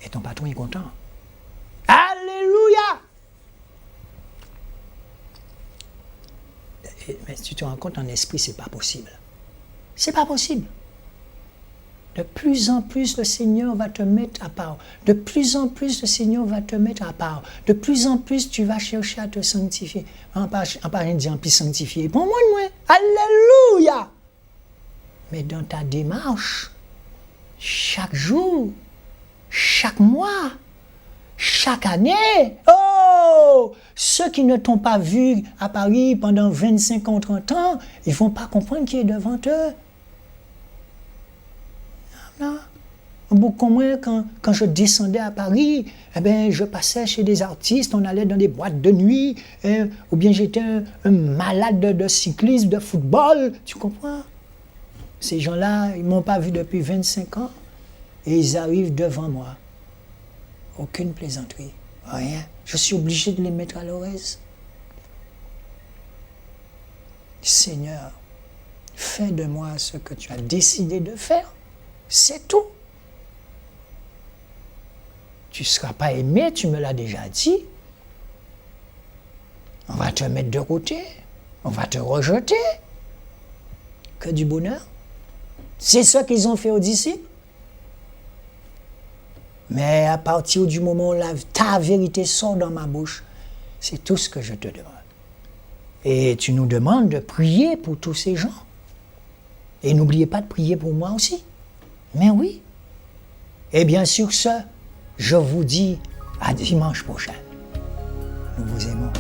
Et ton patron est content. Alléluia! Mais tu te rends compte, en esprit, c'est pas possible. C'est pas possible. De plus en plus, le Seigneur va te mettre à part. De plus en plus, le Seigneur va te mettre à part. De plus en plus, tu vas chercher à te sanctifier. En parlant de plus sanctifier. Pour moi, alléluia! Mais dans ta démarche, chaque jour, chaque mois, chaque année, oh! Ceux qui ne t'ont pas vu à Paris pendant 25 ans, 30 ans, ils ne vont pas comprendre qui est devant eux. Beaucoup moins quand je descendais à Paris, je passais chez des artistes, on allait dans des boîtes de nuit, ou bien j'étais un malade de cyclisme, de football, tu comprends? Ces gens-là, ils ne m'ont pas vu depuis 25 ans et ils arrivent devant moi. Aucune plaisanterie, rien. Je suis obligé de les mettre à l'aise. Seigneur, fais de moi ce que tu as décidé de faire. C'est tout. Tu ne seras pas aimé, tu me l'as déjà dit. On va te mettre de côté. On va te rejeter. Que du bonheur. C'est ce qu'ils ont fait aux disciples. Mais à partir du moment où ta vérité sort dans ma bouche, c'est tout ce que je te demande. Et tu nous demandes de prier pour tous ces gens. Et n'oubliez pas de prier pour moi aussi. Mais oui. Et bien sur ce, je vous dis à dimanche prochain. Nous vous aimons.